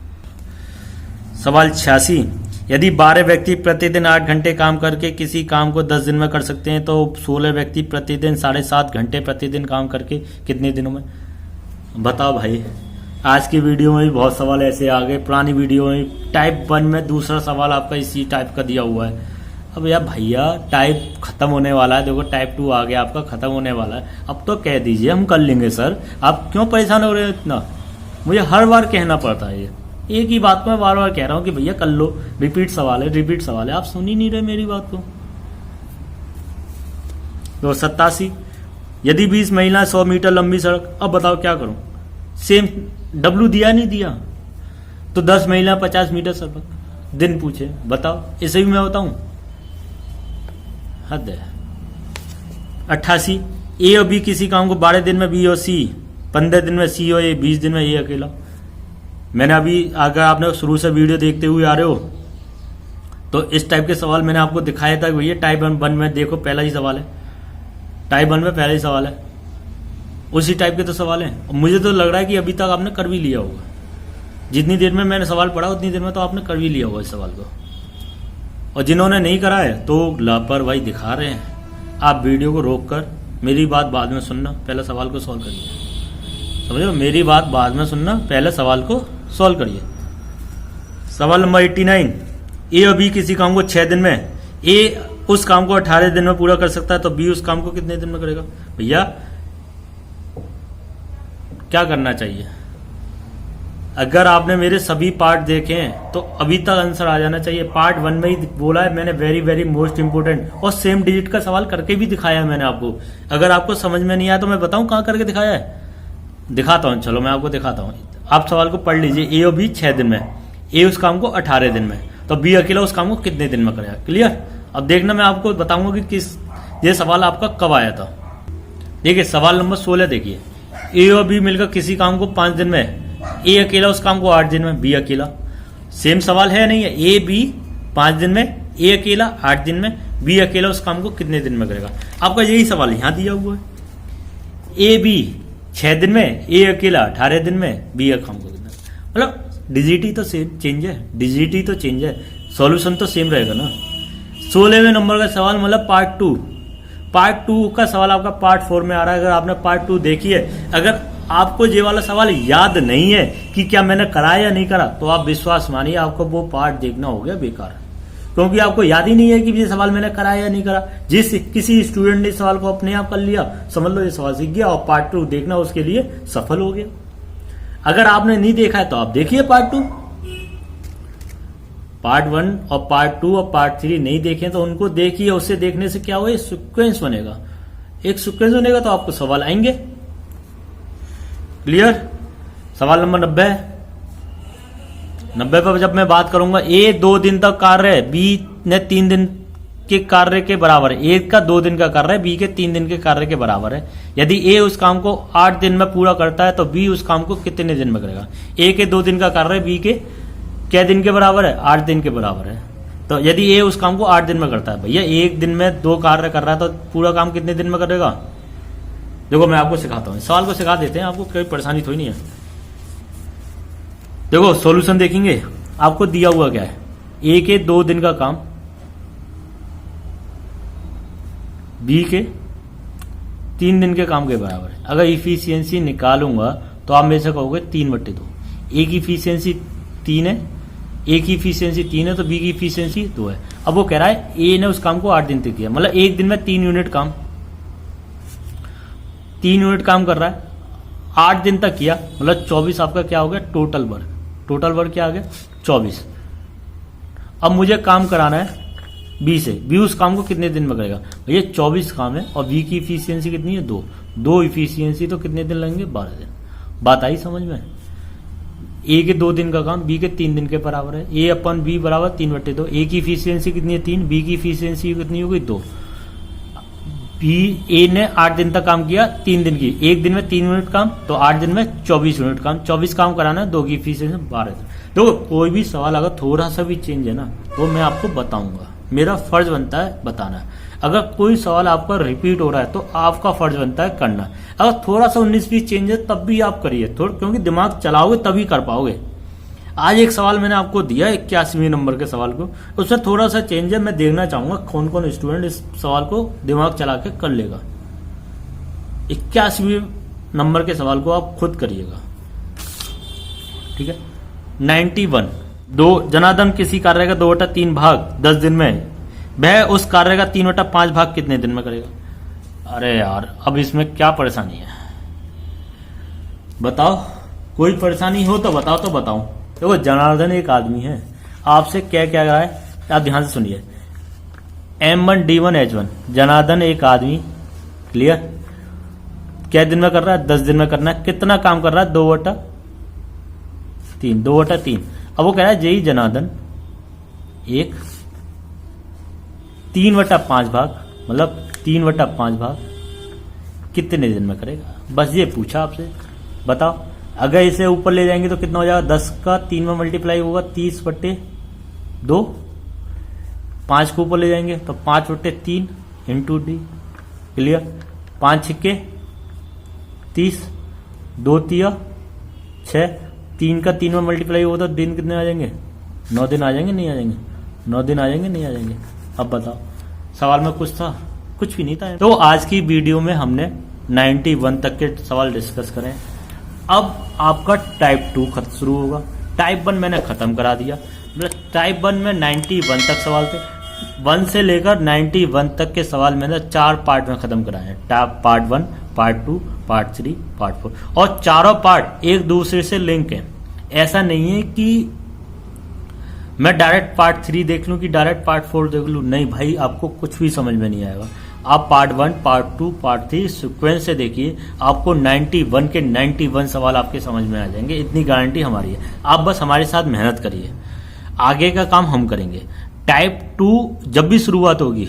[SPEAKER 1] सवाल 86, यदि 12 व्यक्ति प्रतिदिन 8 घंटे काम करके किसी काम को 10 दिन में कर सकते हैं, तो 16 व्यक्ति प्रतिदिन 7.5 घंटे प्रतिदिन काम करके कितने दिनों में। बताओ भाई, आज की वीडियो में भी बहुत सवाल ऐसे आ गए। पुरानी वीडियो में टाइप 1 में दूसरा सवाल आपका इसी टाइप का दिया हुआ है। अब यार भैया टाइप खत्म होने वाला है, देखो टाइप 2 आ गया आपका, खत्म होने वाला है। अब तो कह दीजिए हम कर लेंगे सर, आप क्यों परेशान हो रहे हो इतना। मुझे हर बार कहना पड़ता है, ये एक ही बात को मैं बार बार कह रहा हूं कि भैया कर लो, रिपीट सवाल है, रिपीट सवाल है। आप सुन ही नहीं रहे मेरी बात को। तो 87, यदि 20 महिला 100 मीटर लंबी सड़क, अब बताओ क्या करूं। सेम डब्लू दिया नहीं दिया, तो 10 महिला 50 मीटर सड़क, दिन पूछे, बताओ, इसे भी मैं बताऊं, हद है। 88, ए और बी किसी काम को 12 दिन में बी और सी, 15 दिन में सी और ए, 20 दिन में ए अकेला। मैंने अभी, अगर आपने शुरू से वीडियो देखते हुए आ रहे हो तो इस टाइप के सवाल मैंने आपको दिखाया था। भैया टाइप 1 में देखो पहला ही सवाल है, टाइप 1 में पहला ही सवाल है, उसी टाइप के तो सवाल हैं। और मुझे तो लग रहा है कि अभी तक आपने कर भी लिया होगा, जितनी देर में मैंने सवाल पढ़ा उतनी देर में तो आपने कर भी लिया होगा इस सवाल को। और जिन्होंने नहीं करा है तो लापरवाही दिखा रहे हैं। आप वीडियो को रोक कर मेरी बात बाद में सुनना, पहले सवाल को सॉल्व करिए। समझ लो, मेरी बात बाद में सुनना, पहले सवाल को सॉल्व करिए। सवाल नंबर 89, ए और बी किसी काम को 6 दिन में, ए उस काम को 18 दिन में पूरा कर सकता है, तो बी उस काम को कितने दिन में करेगा। भैया क्या करना चाहिए, अगर आपने मेरे सभी पार्ट देखे हैं तो अभी तक आंसर आ जाना चाहिए। पार्ट 1 में ही बोला है मैंने, वेरी वेरी मोस्ट इंपोर्टेंट, और सेम डिजिट का सवाल करके भी दिखाया है मैंने आपको। अगर आपको समझ में नहीं आया तो मैं बताऊं कहां करके दिखाया है, दिखाता हूं। चलो मैं आपको दिखाता हूं, आप सवाल को पढ़ लीजिए। ए और बी 6 दिन में, ए उस काम को 18 दिन में, तो बी अकेला उस काम को कितने दिन में करेगा। क्लियर, अब देखना मैं आपको बताऊंगा कि किस ये सवाल आपका कब आया था। देखिए सवाल नंबर 16 देखिए, ए और बी मिलकर किसी काम को 5 दिन में, ए अकेला उस काम को 8 दिन में, बी अकेला। सेम सवाल है नहीं है, ए बी 5 दिन में, ए अकेला 8 दिन में, बी अकेला उस काम को कितने दिन में करेगा। आपका यही सवाल यहां दिया हुआ है, ए बी 6 दिन में, ए अकेला 18 दिन में, बी काम को मतलब डिजिट ही तो सेम चेंज है, डिजिट ही तो चेंज है, सॉल्यूशन तो सेम रहेगा ना। 16वें नंबर का सवाल मतलब पार्ट टू का सवाल आपका पार्ट 4 में आ रहा है। अगर आपने पार्ट 2 देखी है, अगर आपको ये वाला सवाल याद नहीं है कि क्या मैंने करा या नहीं करा, तो आप विश्वास मानिए आपको वो पार्ट देखना हो गया बेकार, क्योंकि आपको याद ही नहीं है कि ये सवाल मैंने करा या नहीं करा। जिस किसी स्टूडेंट ने सवाल को अपने आप कर लिया, समझ लो ये सवाल सीख गया और पार्ट 2 देखना उसके लिए सफल हो गया। अगर आपने नहीं देखा है तो आप देखिए पार्ट 2। पार्ट 1 और पार्ट 2 और पार्ट 3 नहीं देखे तो उनको देखिए, उससे देखने से क्या होगा, सीक्वेंस बनेगा, एक सीक्वेंस बनेगा तो आपको सवाल आएंगे। क्लियर। सवाल नंबर 90 पर जब मैं बात करूंगा, ए 2 दिन तक कार्य है, बी ने 3 दिन के कार्य के बराबर है। ए का 2 दिन का कार्य है, बी के 3 दिन के कार्य के बराबर है। यदि ए उस काम को 8 दिन में पूरा करता है तो बी उस काम को कितने दिन में करेगा। ए के 2 दिन का कार्य है, बी के क्या दिन के बराबर है, 8 दिन के बराबर है। तो यदि ए उस काम को 8 दिन में करता है, भैया 1 दिन में 2 कार्य कर रहा है तो पूरा काम कितने दिन में करेगा। देखो मैं आपको सिखाता हूँ, सवाल को सिखा देते हैं, आपको कोई परेशानी थोड़ी नहीं है। देखो सॉल्यूशन देखेंगे, आपको दिया हुआ क्या है, ए के 2 दिन का काम, बी के 3 दिन के काम के बराबर है। अगर इफिशियंसी निकालूंगा तो आप मेरे से कहोगे 3/2। ए की इफिशियंसी 3 है, ए की इफिशियंसी 3 है तो बी की इफिशियंसी 2 है। अब वो कह रहा है ए ने उस काम को 8 दिन तक किया, मतलब 1 दिन में 3 यूनिट काम, 3 यूनिट काम कर रहा है, 8 दिन तक किया, मतलब 24 आपका क्या हो गया टोटल वर्क। टोटल वर्क क्या आ गया 24। अब मुझे काम कराना है बी से, बी उस काम को कितने दिन में करेगा, भैया 24 काम है और बी की इफिशियंसी कितनी है 2 इफिशियंसी तो कितने दिन लगेंगे 12 दिन। बात आई समझ में। ए के 2 दिन का काम बी के 3 दिन के बराबर है, ए अपन बी बराबर 3/2। ए की इफिशियंसी कितनी है 3, बी की इफिशियंसी कितनी हो गई 2। बी ए ने 8 दिन तक काम किया 3 दिन की, 1 दिन में 3 यूनिट काम तो 8 दिन में 24 यूनिट काम, 24 काम कराना है, 2 की इफिशियंसी 12 दिन। देखो कोई भी सवाल अगर थोड़ा सा भी चेंज है ना वो मैं आपको बताऊंगा, मेरा फर्ज बनता है बताना। अगर कोई सवाल आपका रिपीट हो रहा है तो आपका फर्ज बनता है करना। अगर थोड़ा सा 19-20 चेंज है तब भी आप करिए, थोड़ा, क्योंकि दिमाग चलाओगे तभी कर पाओगे। आज एक सवाल मैंने आपको दिया 81वें नंबर के सवाल को, उससे थोड़ा सा चेंज है, मैं देखना चाहूंगा कौन कौन स्टूडेंट इस सवाल को दिमाग चला के कर लेगा। 81वें नंबर के सवाल को आप खुद करिएगा, ठीक है। 91, 2 जनार्दन किसी कार्य का 2/3 भाग 10 दिन में, वह उस कार्य का 3/5 भाग कितने दिन में करेगा। अरे यार अब इसमें क्या परेशानी है बताओ, कोई परेशानी हो तो बताओ। देखो जनार्दन एक आदमी है, आपसे क्या क्या रहा है आप ध्यान से सुनिए। M1 D1 H1, जनार्दन एक आदमी, क्लियर, क्या दिन में कर रहा है 10 दिन में करना है। कितना काम कर रहा है 2/3। अब वो कह रहा है जय जनार्दन एक 3/5 भाग, मतलब 3/5 भाग कितने दिन में करेगा, बस ये पूछा आपसे। बताओ अगर इसे ऊपर ले जाएंगे तो कितना हो जाएगा, 10 का 3 में मल्टीप्लाई होगा 30/2, 5 को ऊपर ले जाएंगे तो 5/3 इंटू डी, क्लियर। 5 छक्के 30, 2 तिया 6, 3 का 3 में मल्टीप्लाई होगा तो दिन कितने आ जाएंगे 9 दिन आ जाएंगे नहीं आ जाएंगे, 9 दिन आ जाएंगे नहीं आ जाएंगे। अब बताओ सवाल में कुछ था, कुछ भी नहीं था। तो आज की वीडियो में हमने 91 तक के सवाल डिस्कस करें। अब आपका टाइप 2 शुरू होगा। टाइप 1 मैंने खत्म करा दिया, मतलब टाइप 1 में 91 तक सवाल थे, 1 से लेकर 91 तक के सवाल मैंने 4 पार्ट में खत्म कराए हैं। पार्ट 1, पार्ट 2, पार्ट 3, पार्ट 4, और चारों पार्ट एक दूसरे से लिंक है। ऐसा नहीं है कि मैं डायरेक्ट पार्ट 3 देख लूं कि डायरेक्ट पार्ट 4 देख लूं, नहीं भाई आपको कुछ भी समझ में नहीं आएगा। आप पार्ट 1, पार्ट 2, पार्ट 3 सीक्वेंस से देखिए, आपको 91 के 91 सवाल आपके समझ में आ जाएंगे, इतनी गारंटी हमारी है। आप बस हमारे साथ मेहनत करिए, आगे का काम हम करेंगे। टाइप 2 जब भी शुरुआत होगी,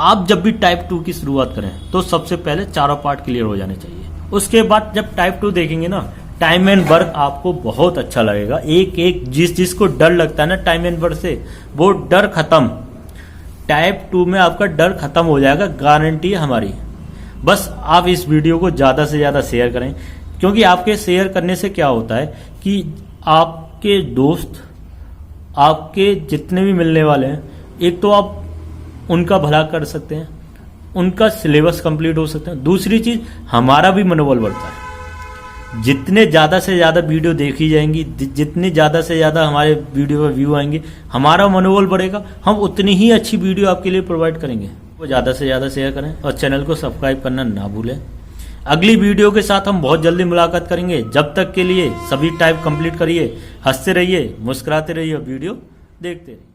[SPEAKER 1] आप जब भी टाइप 2 की शुरुआत करें तो सबसे पहले चारों पार्ट क्लियर हो जाने चाहिए। उसके बाद जब टाइप 2 देखेंगे ना, टाइम एंड वर्क आपको बहुत अच्छा लगेगा। एक जिसको डर लगता है ना टाइम एंड वर्क से, वो डर खत्म। टाइप 2 में आपका डर खत्म हो जाएगा, गारंटी है हमारी। बस आप इस वीडियो को ज्यादा से ज्यादा शेयर करें, क्योंकि आपके शेयर करने से क्या होता है कि आपके दोस्त, आपके जितने भी मिलने वाले हैं, एक तो आप उनका भला कर सकते हैं, उनका सिलेबस कंप्लीट हो सकता है। दूसरी चीज, हमारा भी मनोबल बढ़ता है। जितने ज़्यादा से ज़्यादा वीडियो देखी जाएंगी, जितने ज़्यादा से ज़्यादा हमारे वीडियो पर व्यू आएंगे, हमारा मनोबल बढ़ेगा, हम उतनी ही अच्छी वीडियो आपके लिए प्रोवाइड करेंगे। वो ज़्यादा से ज़्यादा शेयर करें और चैनल को सब्सक्राइब करना ना भूलें। अगली वीडियो के साथ हम बहुत जल्दी मुलाकात करेंगे। जब तक के लिए सभी टाइप कंप्लीट करिए, हंसते रहिए, मुस्कुराते रहिए और वीडियो देखते रहिए।